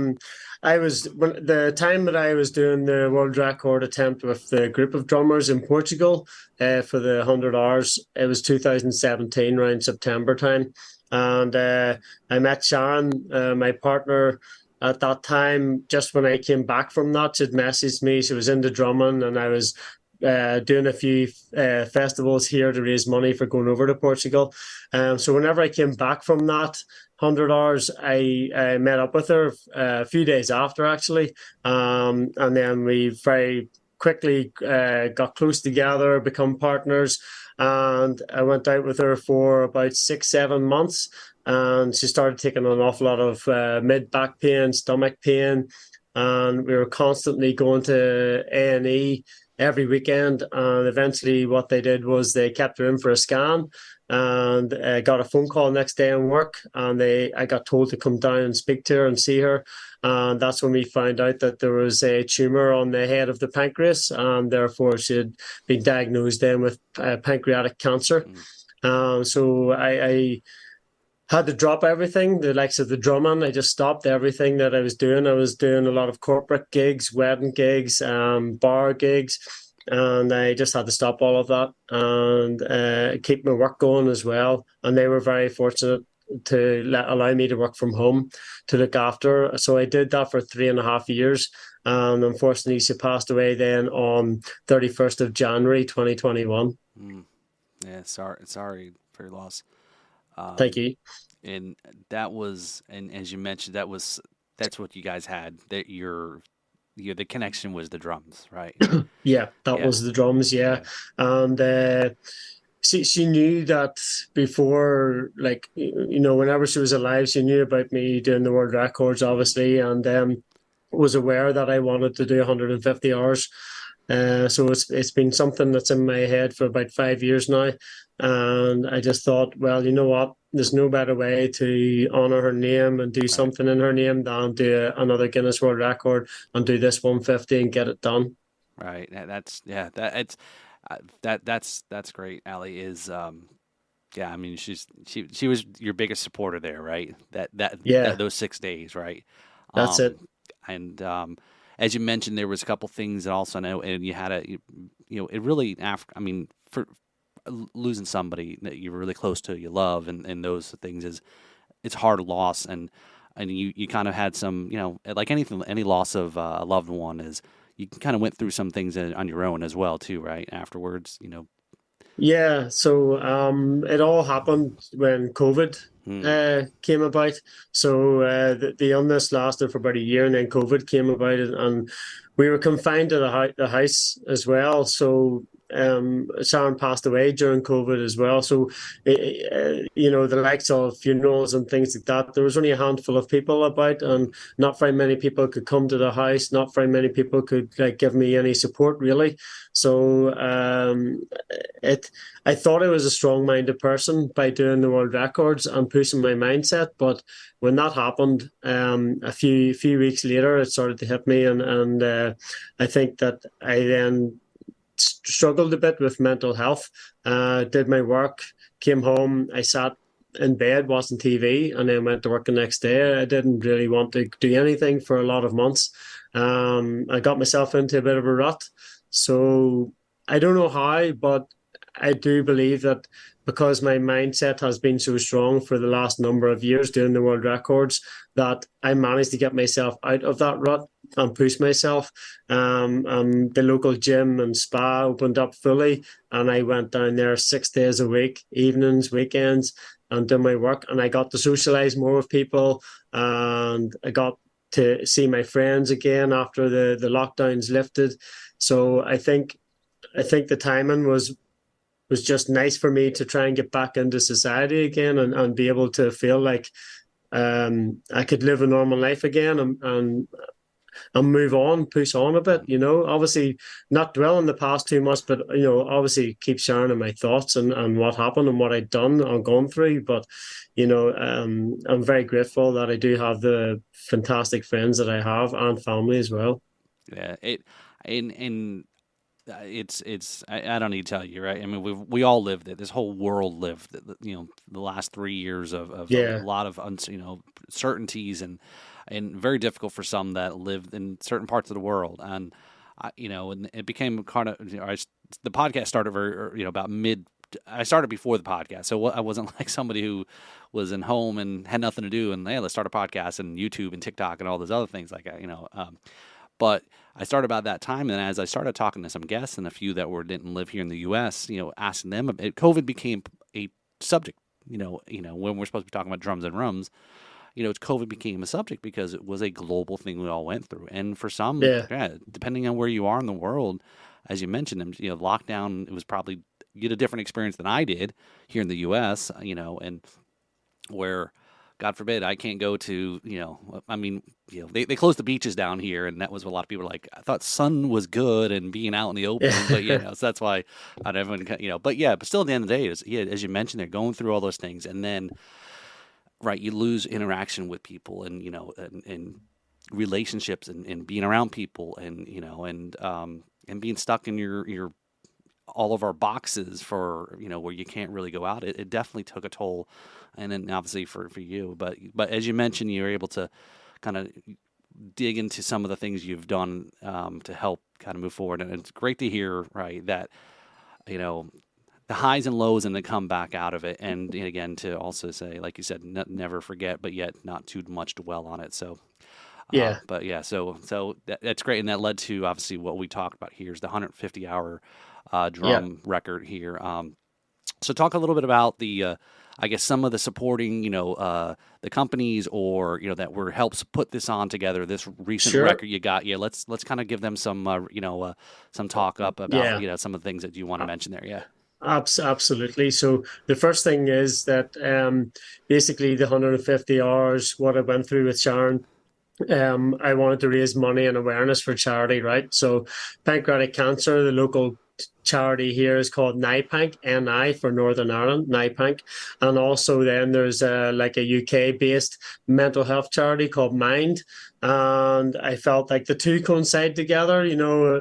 I was when the time that I was doing the world record attempt with the group of drummers in Portugal, for the 100 hours. It was 2017, around September time, and I met Sharon, my partner. At that time, just when I came back from that, she'd messaged me. She was into drumming, and I was doing a few festivals here to raise money for going over to Portugal. So whenever I came back from that 100 hours, I met up with her a few days after actually, and then we very quickly got close together, become partners, and I went out with her for about 6, 7 months. And she started taking an awful lot of mid back pain, stomach pain, and we were constantly going to A&E every weekend. And eventually, what they did was they kept her in for a scan, and got a phone call next day in work, and I got told to come down and speak to her and see her. And that's when we found out that there was a tumor on the head of the pancreas, and therefore she had been diagnosed then with pancreatic cancer. Mm. So I had to drop everything, the likes of the drumming. I just stopped everything that I was doing. I was doing a lot of corporate gigs, wedding gigs, bar gigs, and I just had to stop all of that and keep my work going as well. And they were very fortunate to allow me to work from home to look after her. So I did that for 3.5 years. And unfortunately, she passed away then on 31st of January, 2021. Mm. Yeah, sorry for your loss. Thank Um, you. and that was, and as you mentioned, that's what you guys had. That the connection was the drums, right? Yeah, that Yeah, was the drums. Yeah, yeah. and she knew that before, like whenever she was alive, she knew about me doing the world records, Mm. obviously, and was aware that I wanted to do 150 hours. So it's been something that's in my head for about 5 years now, and I just thought, well, you know what? There's no better way to honor her name and do Right, something in her name than do another Guinness World Record and do this 150 and get it done. right. That's yeah. That's great. Ali is yeah. I mean, she was your biggest supporter there, right? That Yeah, those 6 days, right? that's it. Um, and as you mentioned, there was a couple things that also know, and you had it really after. I mean, for losing somebody that you're really close to, you love, and those things is it's hard loss, and you kind of had some, like anything, any loss of a loved one is you kind of went through some things on your own as well too, right? Afterwards, Yeah, so it all happened when COVID hmm, came about. So the illness lasted for about a year, and then COVID came about, and we were confined to the house as well. So Sharon passed away during COVID as well. So the likes of funerals and things like that, there was only a handful of people about, hmm, and not very many people could come to the house. Not very many people could like give me any support really. So it I thought I was a strong-minded person by doing the world records and pushing my mindset, but when that happened, a few weeks later, it started to hit me, and I think that I then struggled a bit with mental health. Did my work, came home, I sat in bed watching TV, and then went to work the next day. I didn't really want to do anything for a lot of months. I got myself into a bit of a rut. So I don't know how, but I do believe that because my mindset has been so strong for the last number of years doing the world records, that I managed to get myself out of that rut and push myself. And the local gym and spa opened up fully, and I went down there 6 days a week, evenings, weekends, and did my work. And I got to socialize more with people, and I got to see my friends again after the lockdowns lifted. So I think the timing was just nice for me to try and get back into society again, and be able to feel like I could live a normal life again, and move on, push on a bit, obviously not dwell in the past too much, but, obviously keep sharing in my thoughts and what happened and what I'd done and gone through. But, I'm very grateful that I do have the fantastic friends that I have and family as well. yeah. And it's I don't need to tell you, right? I mean, we all lived it. This whole world lived the last 3 years of a Yeah. lot of certainties, and very difficult for some that lived in certain parts of the world. And and it became kind of, the podcast started very, about mid. I started before the podcast, so I wasn't like somebody who was in home and had nothing to do, and hey, let's start a podcast and YouTube and TikTok and all those other things like that. But I started about that time, and as I started talking to some guests and a few that didn't live here in the U.S., asking them, COVID became a subject. When we're supposed to be talking about drums and rums, COVID became a subject because it was a global thing we all went through. And for some, Yeah. yeah, depending on where you are in the world, as you mentioned, lockdown, it was probably you get a different experience than I did here in the U.S. And where, God forbid, I can't go to, I mean, they closed the beaches down here, and that was what a lot of people were like. I thought sun was good and being out in the open, but Yeah. so that's why not everyone, but yeah, but still at the end of the day, as you mentioned, they're going through all those things, and then right, you lose interaction with people, and and relationships, and being around people, and being stuck in your all of our boxes for where you can't really go out. It definitely took a toll, and then obviously for you, but as you mentioned, you're able to kind of dig into some of the things you've done to help kind of move forward, and it's great to hear, right, that you know the highs and lows and the comeback out of it. And again, to also say, like you said, never forget, but yet not too much dwell on it. So, Yeah. but yeah, so that's great. And that led to obviously what we talked about here is the 150-hour Yeah. drum record here. So talk a little bit about I guess some of the supporting, the companies or, that were helps put this on together, this recent Sure. record you got. Yeah. Let's kind of give them some talk up about, Yeah. some of the things that you want to mention there. Yeah. Absolutely. So the first thing is that basically the 150 hours, what I went through with Sharon, I wanted to raise money and awareness for charity, right? So pancreatic cancer, the local charity here is called NIPANC, NI for Northern Ireland, NIPANC. And also then there's like a UK-based mental health charity called Mind. And I felt like the two coincide together,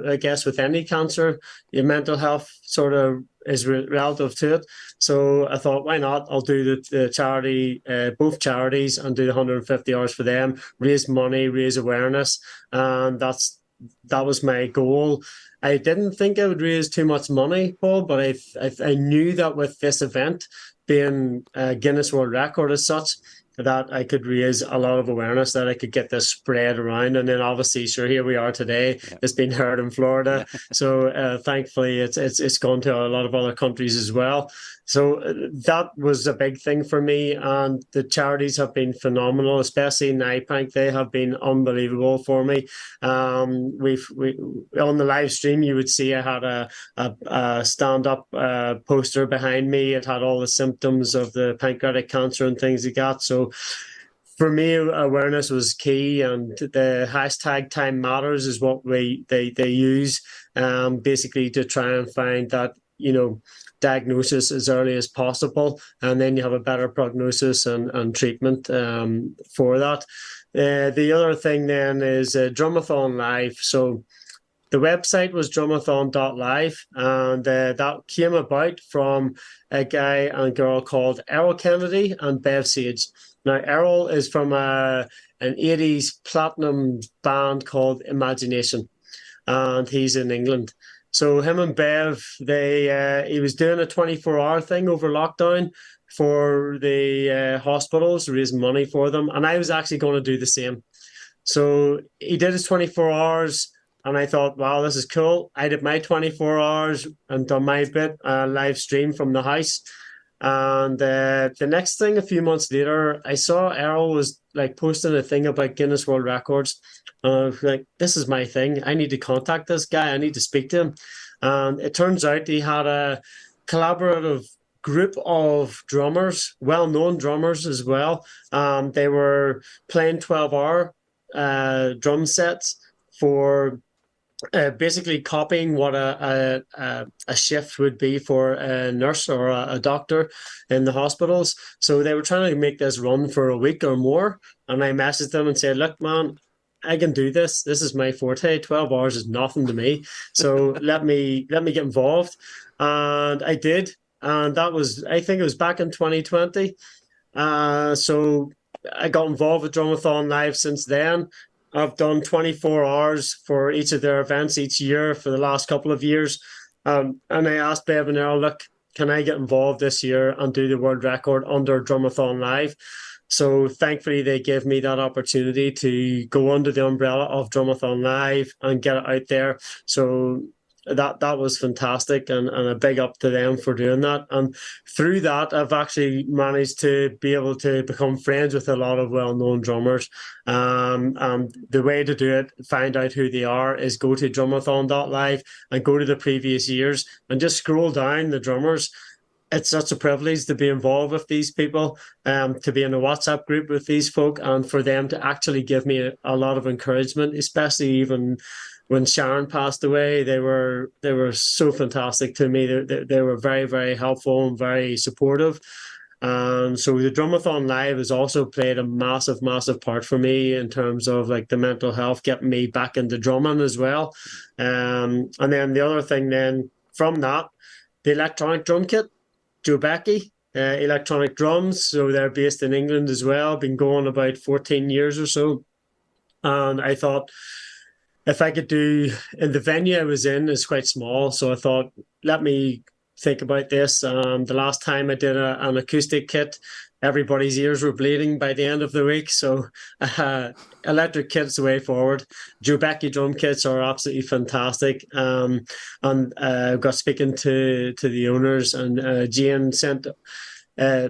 I guess with any cancer, your mental health sort of is relative to it. So I thought, why not? I'll do the charity, both charities, and do the 150 hours for them, raise money, raise awareness. And that was my goal. I didn't think I would raise too much money, Paul, but I knew that with this event being a Guinness World Record as such, that I could raise a lot of awareness, that I could get this spread around. And then obviously, sure, here we are today. Yeah. It's been heard in Florida. Yeah. So thankfully, it's gone to a lot of other countries as well. So that was a big thing for me. And the charities have been phenomenal, especially NIPANC. They have been unbelievable for me. We on the live stream, you would see I had a stand-up poster behind me. It had all the symptoms of the pancreatic cancer and things like that. So for me, awareness was key, and the hashtag Time Matters is what they use, basically to try and find that diagnosis as early as possible, and then you have a better prognosis and treatment for that. The other thing then is Drumathon Live. So the website was drumathon.live, and that came about from a guy and girl called Errol Kennedy and Bev Sage. Now, Errol is from an 80s platinum band called Imagination, and he's in England. So him and Bev, he was doing a 24-hour thing over lockdown for the hospitals, raising money for them, and I was actually going to do the same. So he did his 24 hours, and I thought, wow, this is cool. I did my 24 hours and done my bit, live stream from the house. And the next thing, a few months later, I saw Errol was like posting a thing about Guinness World Records. And I was like, this is my thing. I need to contact this guy. I need to speak to him. And it turns out he had a collaborative group of drummers, well-known drummers as well. They were playing 12-hour drum sets for basically copying what a shift would be for a nurse or a doctor in the hospitals. So they were trying to make this run for a week or more. And I messaged them and said, look, man, I can do this. This is my forte. 12 hours is nothing to me. So let me get involved. And I did. And I think it was back in 2020. So I got involved with Drumathon Live since then. I've done 24 hours for each of their events each year for the last couple of years. And I asked Bev and Earl, look, can I get involved this year and do the world record under Drumathon Live? So thankfully, they gave me that opportunity to go under the umbrella of Drumathon Live and get it out there. So that was fantastic, and a big up to them for doing that. And through that, I've actually managed to be able to become friends with a lot of well-known drummers. And the way to do it, find out who they are, is go to drumathon.live and go to the previous years and just scroll down the drummers. It's such a privilege to be involved with these people, to be in a WhatsApp group with these folk, and for them to actually give me a lot of encouragement, especially even when Sharon passed away. They were so fantastic to me. They were very, very helpful and very supportive. So the Drumathon Live has also played a massive, massive part for me in terms of like the mental health, getting me back into drumming as well. And then the other thing then from that, the electronic drum kit. Joe Becky, electronic drums. So they're based in England as well. Been going about 14 years or so. And I thought if I could do, in the venue I was in is quite small. So I thought, let me think about this. The last time I did an acoustic kit, everybody's ears were bleeding by the end of the week. So electric kit's the way forward. Joe Becky drum kits are absolutely fantastic. And got speaking to the owners, and Jane sent uh,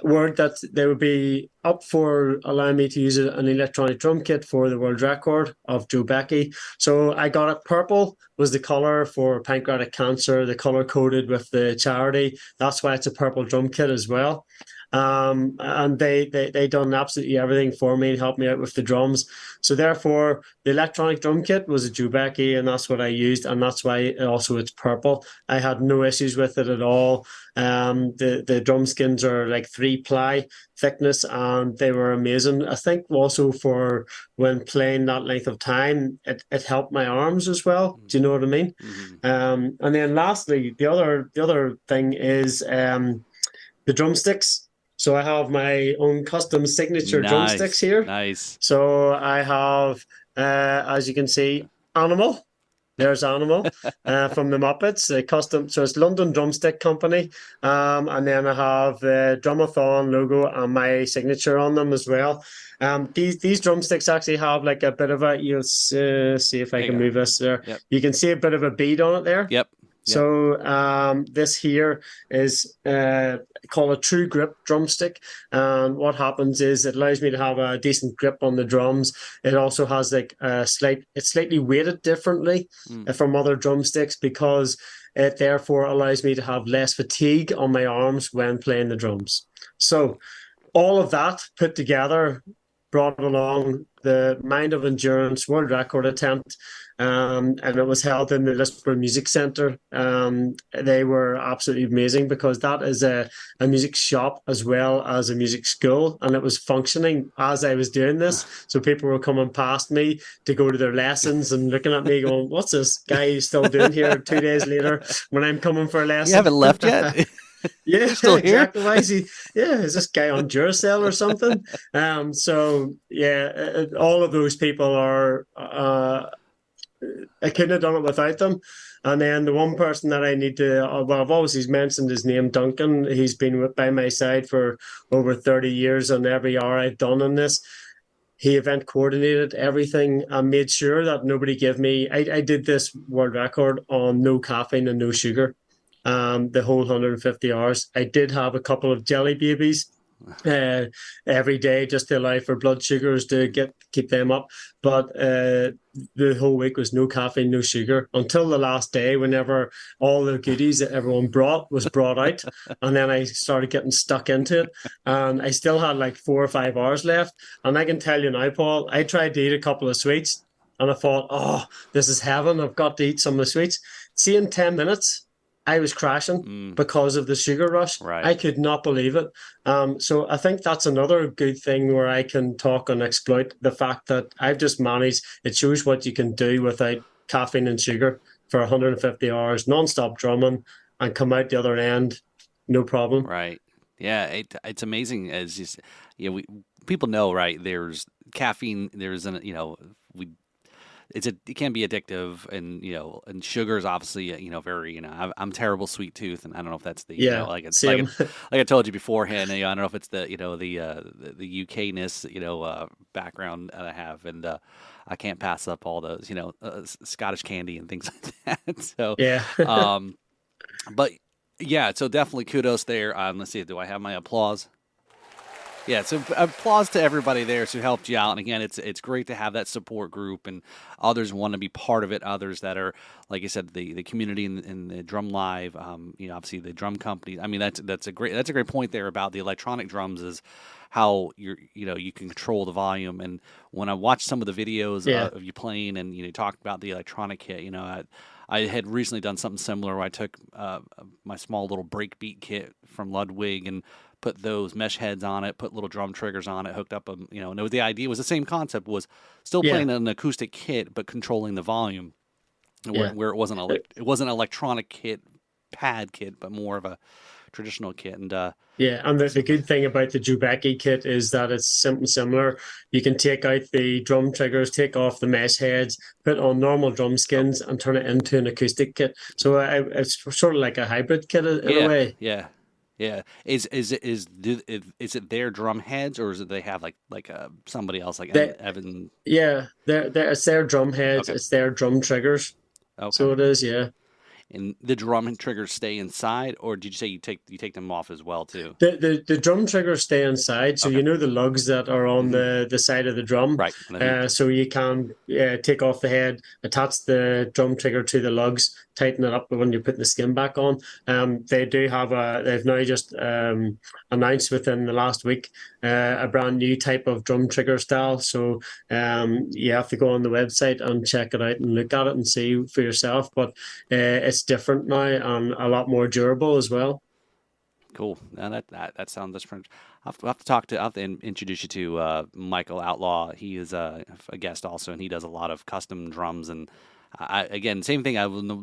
word that they would be up for allowing me to use an electronic drum kit for the world record of Joe Becky. So I got it. Purple was the color for pancreatic cancer, the color coded with the charity. That's why it's a purple drum kit as well. And they done absolutely everything for me and helped me out with the drums. So therefore, the electronic drum kit was a Jubeki, and that's what I used, and that's why also it's purple. I had no issues with it at all. The drum skins are like 3-ply thickness, and they were amazing. I think also for when playing that length of time, it helped my arms as well. Do you know what I mean? Mm-hmm. And then lastly, the other thing is the drumsticks. So I have my own custom signature drumsticks Nice, here. nice. So I have, as you can see, Animal. There's Animal from the Muppets, custom. So it's London Drumstick Company. And then I have the Drumathon logo and my signature on them as well. These drumsticks actually have like a bit of a, you'll see if I There you can go. move this there. Yep. You can see a bit of a bead on it there. Yep. Yep. So this here is called a true grip drumstick. And what happens is it allows me to have a decent grip on the drums. It also has like it's slightly weighted differently from other drumsticks, because it therefore allows me to have less fatigue on my arms when playing the drums. So all of that put together brought along the Mind of Endurance World Record attempt, and it was held in the Lisbon Music Centre. They were absolutely amazing, because that is a music shop as well as a music school, and it was functioning as I was doing this. So people were coming past me to go to their lessons and looking at me going, what's this guy still doing here 2 days later when I'm coming for a You lesson? haven't left yet? Yeah, You're still here? exactly. Why is he? Yeah, is this guy on Duracell or something? So yeah, all of those people are. I couldn't have done it without them. And then the one person that I need to, well, I've always mentioned his name, Duncan. He's been by my side for over 30 years, and every hour I've done in this. He event coordinated everything and made sure that nobody gave me. I did this world record on no caffeine and no sugar, the whole 150 hours. I did have a couple of jelly babies uh, every day just to allow for blood sugars to keep them up. But the whole week was no caffeine, no sugar, until the last day, whenever all the goodies that everyone brought was brought out. And then I started getting stuck into it. And I still had like 4 or 5 hours left. And I can tell you now, Paul, I tried to eat a couple of sweets, and I thought, oh, this is heaven. I've got to eat some of the sweets. See, in 10 minutes, I was crashing because of the sugar rush. Right. I could not believe it. So I think that's another good thing where I can talk and exploit the fact that I've just managed. It shows what you can do without caffeine and sugar for 150 hours, non-stop drumming, and come out the other end, no problem. Right. Yeah, it's amazing we people know, right? There's caffeine, there's we it can be addictive, and and sugar is obviously very I'm terrible sweet tooth, and I don't know if that's the Yeah, same. like I told you beforehand. I don't know if it's the UK-ness background that I have, and I can't pass up all those Scottish candy and things like that. So, Yeah. um, but yeah, so definitely kudos there. Let's see, do I have my applause? Yeah, so applause to everybody there who helped you out. And again, it's great to have that support group, and others want to be part of it. Others that are, like I said, the community in the Drum Live. Obviously the drum companies. I mean, that's a great point there about the electronic drums is how you can control the volume. And when I watched some of the videos Yeah. of you playing, and you talked about the electronic kit, I had recently done something similar where I took my small little breakbeat kit from Ludwig and put those mesh heads on it, put little drum triggers on it, hooked up and the idea was the same concept, was still Yeah. playing an acoustic kit but controlling the volume, Yeah. where it wasn't an electronic kit, pad kit, but more of a traditional kit. And Yeah, and the so, good thing about the Jubeki kit is that it's something similar. You can take out the drum triggers, take off the mesh heads, put on normal drum oh, skins, and turn it into an acoustic kit. So it's sort of like a hybrid kit in a yeah, way. yeah. Yeah, is it their drum heads, or is it they have like somebody else like They, Evan? yeah, it's their drum heads, Okay, it's their drum triggers. okay. So it is, yeah. And the drum triggers stay inside, or did you say you take them off as well too? The drum triggers stay inside, so Okay. you know the lugs that are on Hmm. the side of the drum. Right. And then So you can take off the head, attach the drum trigger to the lugs, tighten it up when you're putting the skin back on. They've now just announced within the last week a brand new type of drum trigger style. So you have to go on the website and check it out and look at it and see for yourself. But it's different now and a lot more durable as well. cool. Now that sounds different. I'll have to introduce you to Michael Outlaw. He is a guest also, and he does a lot of custom drums. And again, same thing.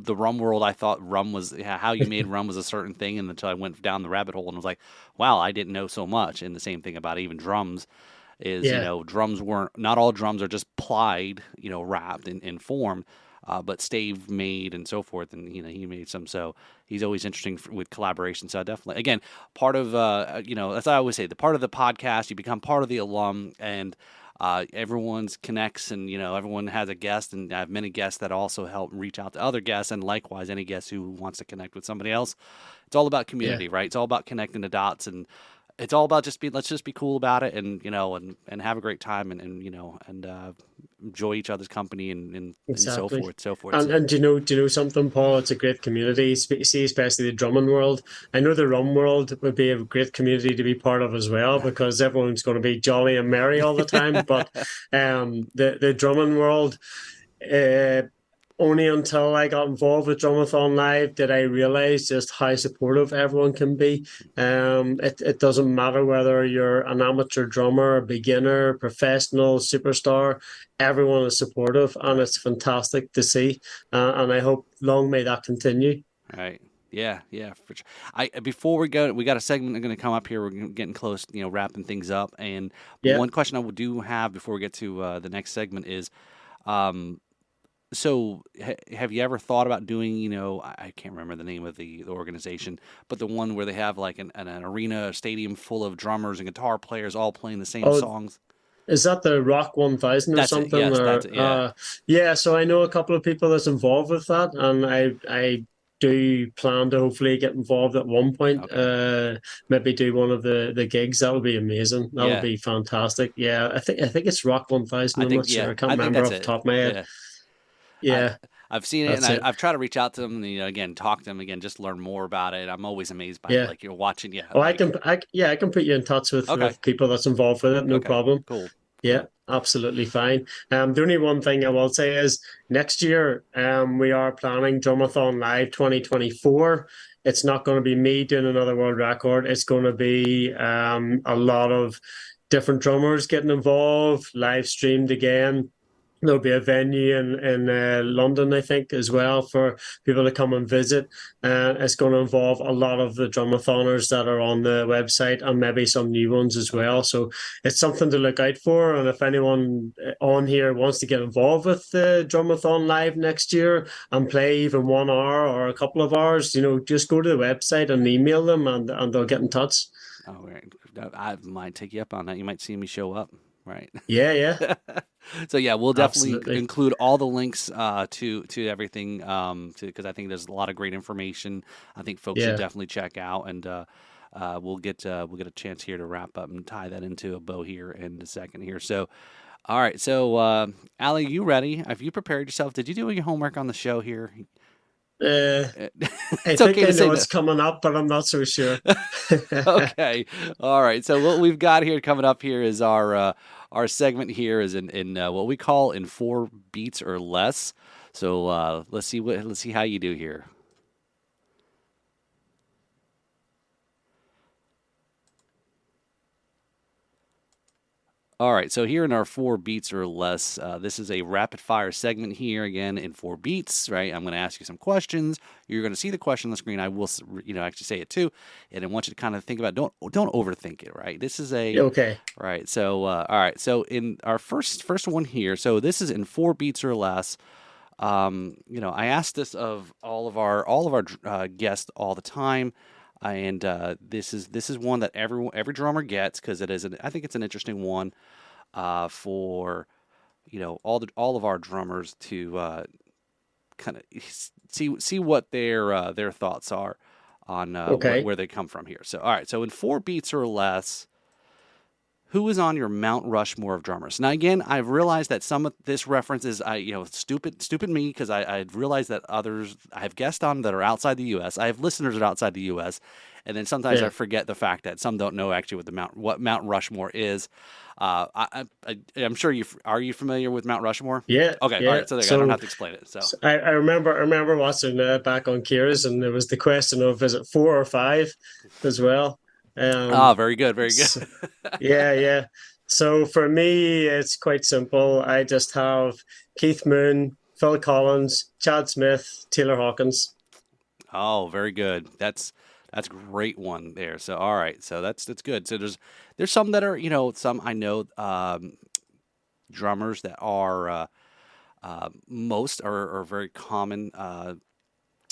The rum world, I thought rum was how you made rum was a certain thing, and until I went down the rabbit hole and was like, wow, I didn't know so much. And the same thing about even drums is Yeah. drums weren't, not all drums are just plied, wrapped in form, but stave made and so forth, and he made some. So he's always interesting with collaboration. So definitely, again, part of as I always say, the part of the podcast, you become part of the alum, and everyone's connects, and everyone has a guest, and I have many guests that also help reach out to other guests, and likewise any guest who wants to connect with somebody else. It's all about Yeah. community, right? It's all about connecting the dots, and it's all about let's just be cool about it, and and have a great time, and enjoy each other's company, and so Exactly. forth, so forth. And do you know something, Paul? It's a great community. See, especially the drumming world. I know the rum world would be a great community to be part of as well because everyone's going to be jolly and merry all the time. But the drumming world, uh, only until I got involved with Drumathon Live did I realize just how supportive everyone can be. It doesn't matter whether you're an amateur drummer, a beginner, professional, superstar. Everyone is supportive, and Right, it's fantastic to see. And I hope long may that continue. right. Yeah, yeah. For sure. Before we go, we got a segment going to come up here. We're getting close, wrapping things up. And Yeah. one question I do have before we get to the next segment is, um, so have you ever thought about doing, I can't remember the name of the organization, but the one where they have like an arena, a stadium full of drummers and guitar players all playing the same Oh, songs? is that the Rock 1000 or That's it. something? Yes, that's Or it. Yeah. yeah, so I know a couple of people that's involved with that, and I do plan to hopefully get involved at one point. Okay. Maybe do one of the gigs. That would be amazing. That would Yeah. be fantastic. Yeah, I think it's Rock 1000. I I'm think, not sure. yeah, I can't I think remember that's off the it. top of my head. Yeah. I, Yeah, I've seen it, and that's it. I've tried to reach out to them, and, again, talk to them again, just learn more about it. I'm always amazed by it. Yeah. Like you're watching, yeah, Oh, like, yeah, I can put you in touch okay, with people that's involved with it. No okay, problem. cool, Yeah, cool. absolutely fine. The only one thing I will say is next year, we are planning Drumathon Live 2024. It's not going to be me doing another world record. It's going to be a lot of different drummers getting involved, live streamed again. There'll be a venue in London, I think, as well for people to come and visit. It's going to involve a lot of the drumathoners that are on the website and maybe some new ones as Okay. well. So it's something to look out for. And if anyone on here wants to get involved with the drumathon live next year and play even 1 hour or a couple of hours, just go to the website and email them, and they'll get in touch. Oh, right. I might take you up on that. You might see me show up, right? Yeah, yeah, So yeah, we'll definitely absolutely. include all the links to everything because I think there's a lot of great information. I think folks should Yeah. definitely check out, and we'll get a chance here to wrap up and tie that into a bow here in a second here. So all right, so Allie, you ready? Have you prepared yourself? Did you do your homework on the show here? Uh, I It's think okay I to say know no. it's coming up, but I'm not so sure. Okay. All right. So what we've got here coming up here is our segment here is in what we call in 4 beats or less. So let's see how you do here. All right, so here in our 4 beats or less, this is a rapid fire segment here again in 4 beats, right? I'm going to ask you some questions. You're going to see the question on the screen. I will, actually say it too, and I want you to kind of think about. Don't overthink it, right? This is a Okay. right. So all right. So in our first one here, so this is in 4 beats or less. I ask this of all of our guests all the time, and this is one that every drummer gets because I think it's an interesting one for all of our drummers to kind of see what their thoughts are on Okay. where they come from here. So all right, so in 4 beats or less, who is on your Mount Rushmore of drummers? Now, again, I've realized that some of this reference is, stupid me because I realized that others I have guests on that are outside the U.S. I have listeners that are outside the U.S. And then sometimes I Yeah. forget the fact that some don't know actually what Mount Rushmore is. I'm sure are you familiar with Mount Rushmore? Yeah. Okay, all Yeah. right. So there, I don't So, have to explain it. So, I remember watching back on Kira's, and there was the question of, is it 4 or 5 as well? Um, very good, very good. s yeah, yeah. So for me, it's quite simple. I just have Keith Moon, Phil Collins, Chad Smith, Taylor Hawkins. Oh, very good. That's a great one there. So all right, so that's good. So there's some that are some I know drummers that are most are very common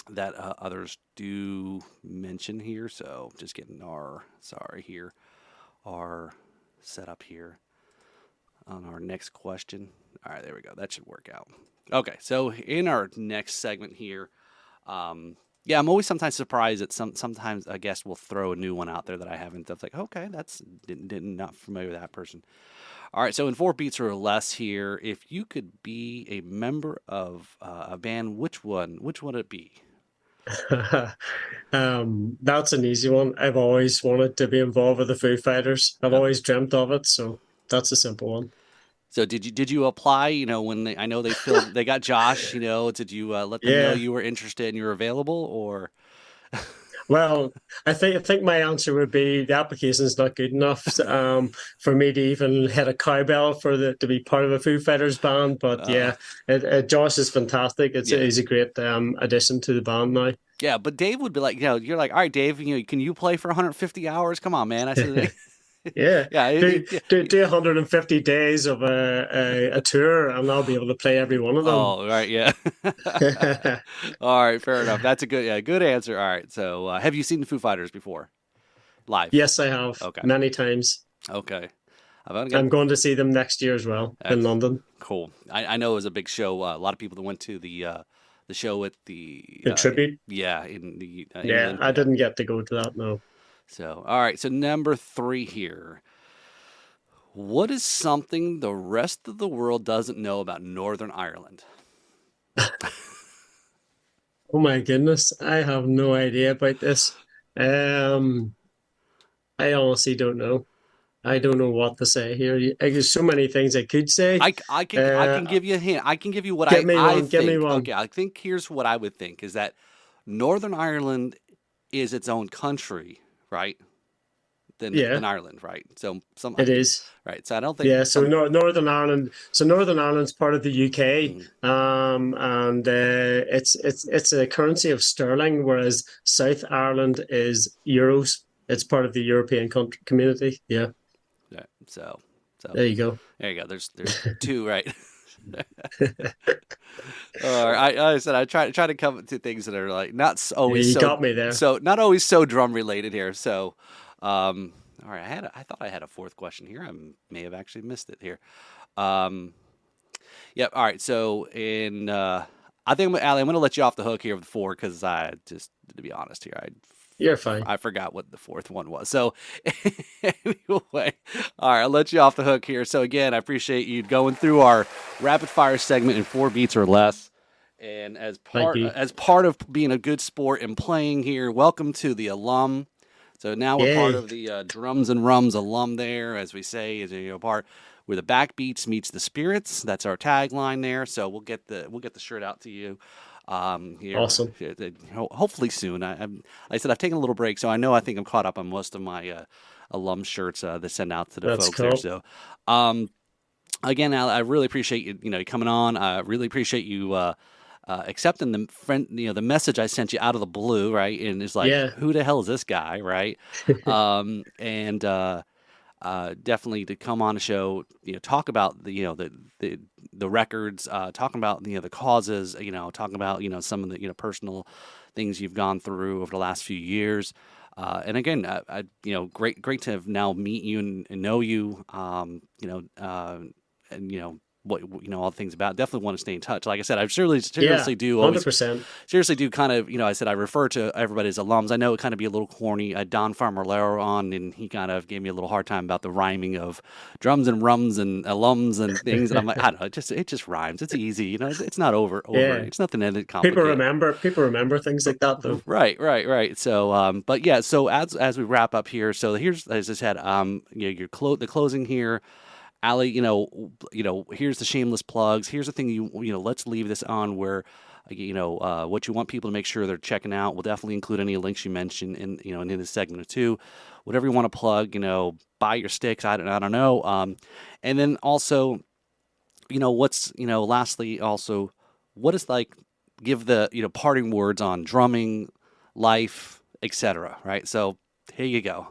that others do mention here. So just getting our setup here on our next question. All right, there we go. That should work out. Okay, so in our next segment here, yeah, I'm always sometimes surprised that sometimes a guest will throw a new one out there that I haven't. That's like, okay, that's didn't not familiar with that person. All right, so in 4 beats or less here, if you could be a member of a band, which would it be? That's an easy one. I've always wanted to be involved with the Foo Fighters. I've Uh, always dreamt of it, so that's a simple one. so did you apply? When I know they got Josh. Did you let them know Yeah. you were interested and you were available, or Well, I think my answer would be the application's not good enough for me to even hit a cowbell to be part of a Foo Fighters band. But uh, yeah, Josh is fantastic. yeah. He's a great addition to the band now. Yeah, but Dave would be like, you're like, all right, Dave, can you play for 150 hours? Come on, man. I said, Yeah, yeah, do 150 days of a tour, and I'll be able to play every one of them. oh, right, yeah. All right, fair enough. That's a good answer. All right, so have you seen the Foo Fighters before live? Yes, I have Okay, many times. okay. I've only got I'm going to see them next year as well in ex- London. cool. I know it was a big show. A lot of people that went to the show at the The tribute. yeah in the Yeah, England. I Yeah. didn't get to go to that. No. So all right, so number 3 here. What is something the rest of the world doesn't know about Northern Ireland? Oh my goodness, I have no idea about this. Um, I honestly don't know. I don't know what to say here. There's so many things I could say. I can give you a hint. I can give you what Give me I one. Give me think. one. Okay, I think here's what I would think is that Northern Ireland is its own country, right? Yeah, than Ireland, right? So some it is. right. So I don't think Yeah, so some. Northern Ireland. So Northern Ireland's part of the UK, Mhm. and it's a currency of sterling, whereas South Ireland is euros. It's part of the European country community. Yeah, Yeah. So there you go. there you go. There's two, right? I said I try to come to things that are like Yeah, always you got me there. not always so drum related here. So, all right, I thought I had a fourth question here. I may have actually missed it here. Um, yep. All right. So in I think Ali, I'm going to let you off the hook here with the four because I just to be honest here, You're fine. I forgot what the fourth one was. So anyway, all right, I'll let you off the hook here. So again, I appreciate you going through our rapid fire segment in 4 beats or less. And Thank you. as part of being a good sport and playing here, welcome to the alum. So now we're part Yay. of the Drums and Rums alum there, as we say, as part where the backbeats meets the spirits. That's our tagline there. So we'll get the shirt out to you here Awesome. hopefully soon. I said I've taken a little break, so I think I'm caught up on most of my alum shirts that send out to the That's folks there. cool. So again, Al, I really appreciate you coming on. I really appreciate you accepting the message I sent you out of the blue, right? And it's like, Yeah. who the hell is this guy, right? And definitely to come on the show, talk about the records, talking about the causes, talking about some of the personal things you've gone through over the last few years. And again, great to have now meet you and know you, and what all the things about. Definitely want to stay in touch. Like I said, I Yeah. seriously do always 100%. seriously do kind of, I said I refer to everybody as alums. I know it kind of be a little corny. I had Don Farmerlero on, and he kind of gave me a little hard time about the rhyming of drums and rums and alums and things. And I'm like, I don't know, it just rhymes. It's easy, it's not over. Yeah. It's nothing that People complicated. remember. People remember things like that, though. Right. So, but yeah. So as we wrap up here, so here's as I said, the closing here. Ali, here's the shameless plugs. Here's the thing let's leave this on where, what you want people to make sure they're checking out. We'll definitely include any links you mentioned in this segment or two. Whatever you want to plug, buy your sticks. I don't know. And then also, lastly, also, what is like, give the, parting words on drumming, life, etc. Right. So here you go.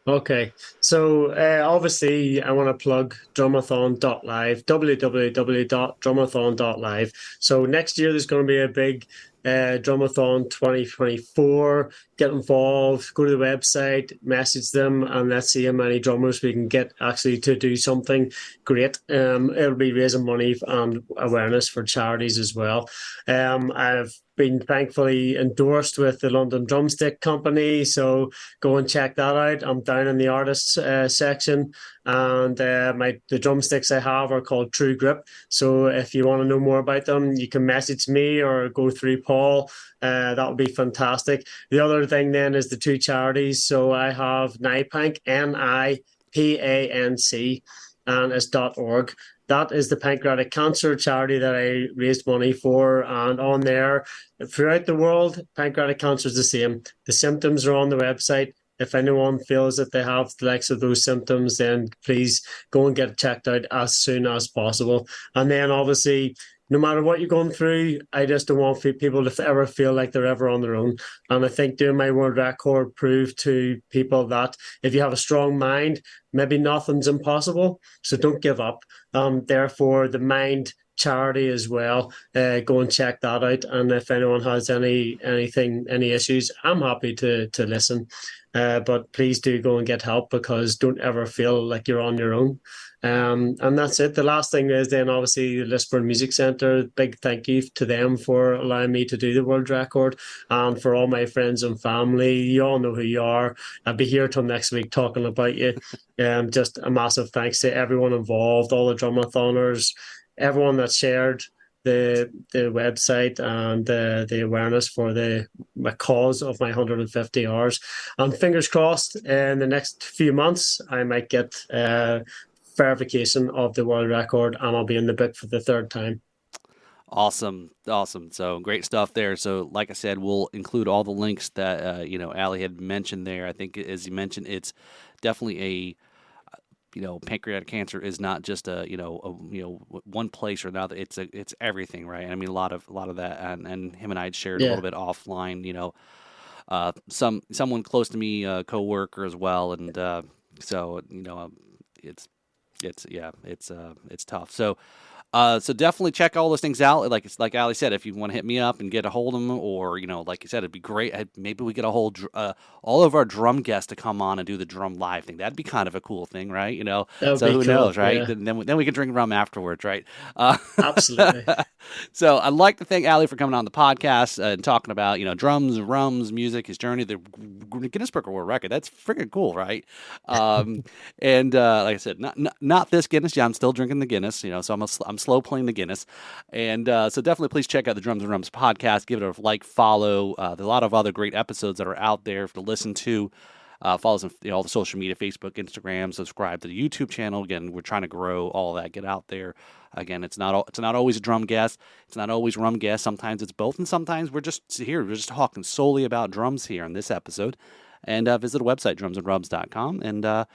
Okay, so obviously I want to plug drumathon.live, www.drumathon.live. So next year there's going to be a big Drumathon 2024. Get involved, go to the website, message them, and let's see how many drummers we can get actually to do something great. It'll be raising money and awareness for charities as well. I've been thankfully endorsed with the London Drumstick Company, so go and check that out. I'm down in the artists section, and the drumsticks I have are called True Grip. So if you want to know more about them, you can message me or go through Paul. That would be fantastic. The other thing then is the two charities. So I have NIPANC, NIPANC, and it's .org. That is the pancreatic cancer charity that I raised money for. And on there, throughout the world, pancreatic cancer is the same. The symptoms are on the website. If anyone feels that they have the likes of those symptoms, then please go and get it checked out as soon as possible. And then obviously, no matter what you're going through, I just don't want people to ever feel like they're ever on their own. And I think doing my world record proved to people that if you have a strong mind, maybe nothing's impossible. So don't give up. Therefore, the Mind charity as well. Go and check that out. And if anyone has any issues, I'm happy to listen. But please do go and get help because don't ever feel like you're on your own. And that's it. The last thing is then obviously the Lisburn Music Centre. Big thank you to them for allowing me to do the world record, and for all my friends and family. You all know who you are. I'll be here till next week talking about you. Just a massive thanks to everyone involved, all the drumathoners, everyone that shared the website and the awareness for the cause of my 150 hours. And fingers crossed, in the next few months, I might get verification of the world record, and I'll be in the book for the third time. Awesome, awesome. So great stuff there. So, like I said, we'll include all the links that Allie had mentioned there. I think, as you mentioned, it's definitely a pancreatic cancer is not just one place or another. It's everything, right? I mean, a lot of that, and him and I had shared a Yeah, little bit offline. Someone close to me, coworker as well, and so it's it's tough. So definitely check all those things out. Like Ali said, if you want to hit me up and get a hold of them, or like you said, it'd be great. Maybe we get a whole all of our drum guests to come on and do the drum live thing. That'd be kind of a cool thing, right? that would So be who cool. knows, right? Yeah, Then we can drink rum afterwards, right? Uh, absolutely. so I'd like to thank Ali for coming on the podcast and talking about drums, rums, music, his journey, the Guinness Book of World Record. That's freaking cool, right? Um, and like I said, not this Guinness. Yeah, I'm still drinking the Guinness. So I'm slow playing the Guinness. And so definitely please check out the Drums and Rums podcast. Give it a like, follow. There's a lot of other great episodes that are out there to listen to. Follow us on all the social media, Facebook, Instagram. Subscribe to the YouTube channel. Again, we're trying to grow all that. Get out there. Again, it's not always a drum guest. It's not always rum guest. Sometimes it's both, and sometimes we're just here. We're just talking solely about drums here in this episode. And visit the website drumsandrubs.com. And I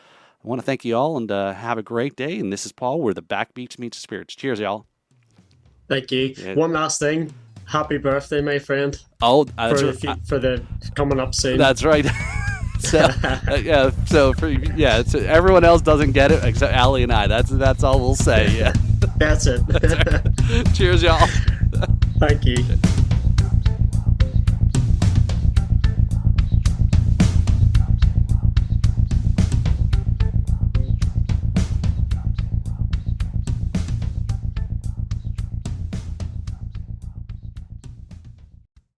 want to thank you all, and have a great day. And this is Paul, where the backbeats meets the spirits. Cheers, y'all. Thank you. Yeah. One last thing. Happy birthday, my friend. Oh, For the coming up soon. that's right. So yeah, so everyone else doesn't get it except Allie and I. That's all we'll say. Yeah. That's it. Cheers, y'all. Thank you.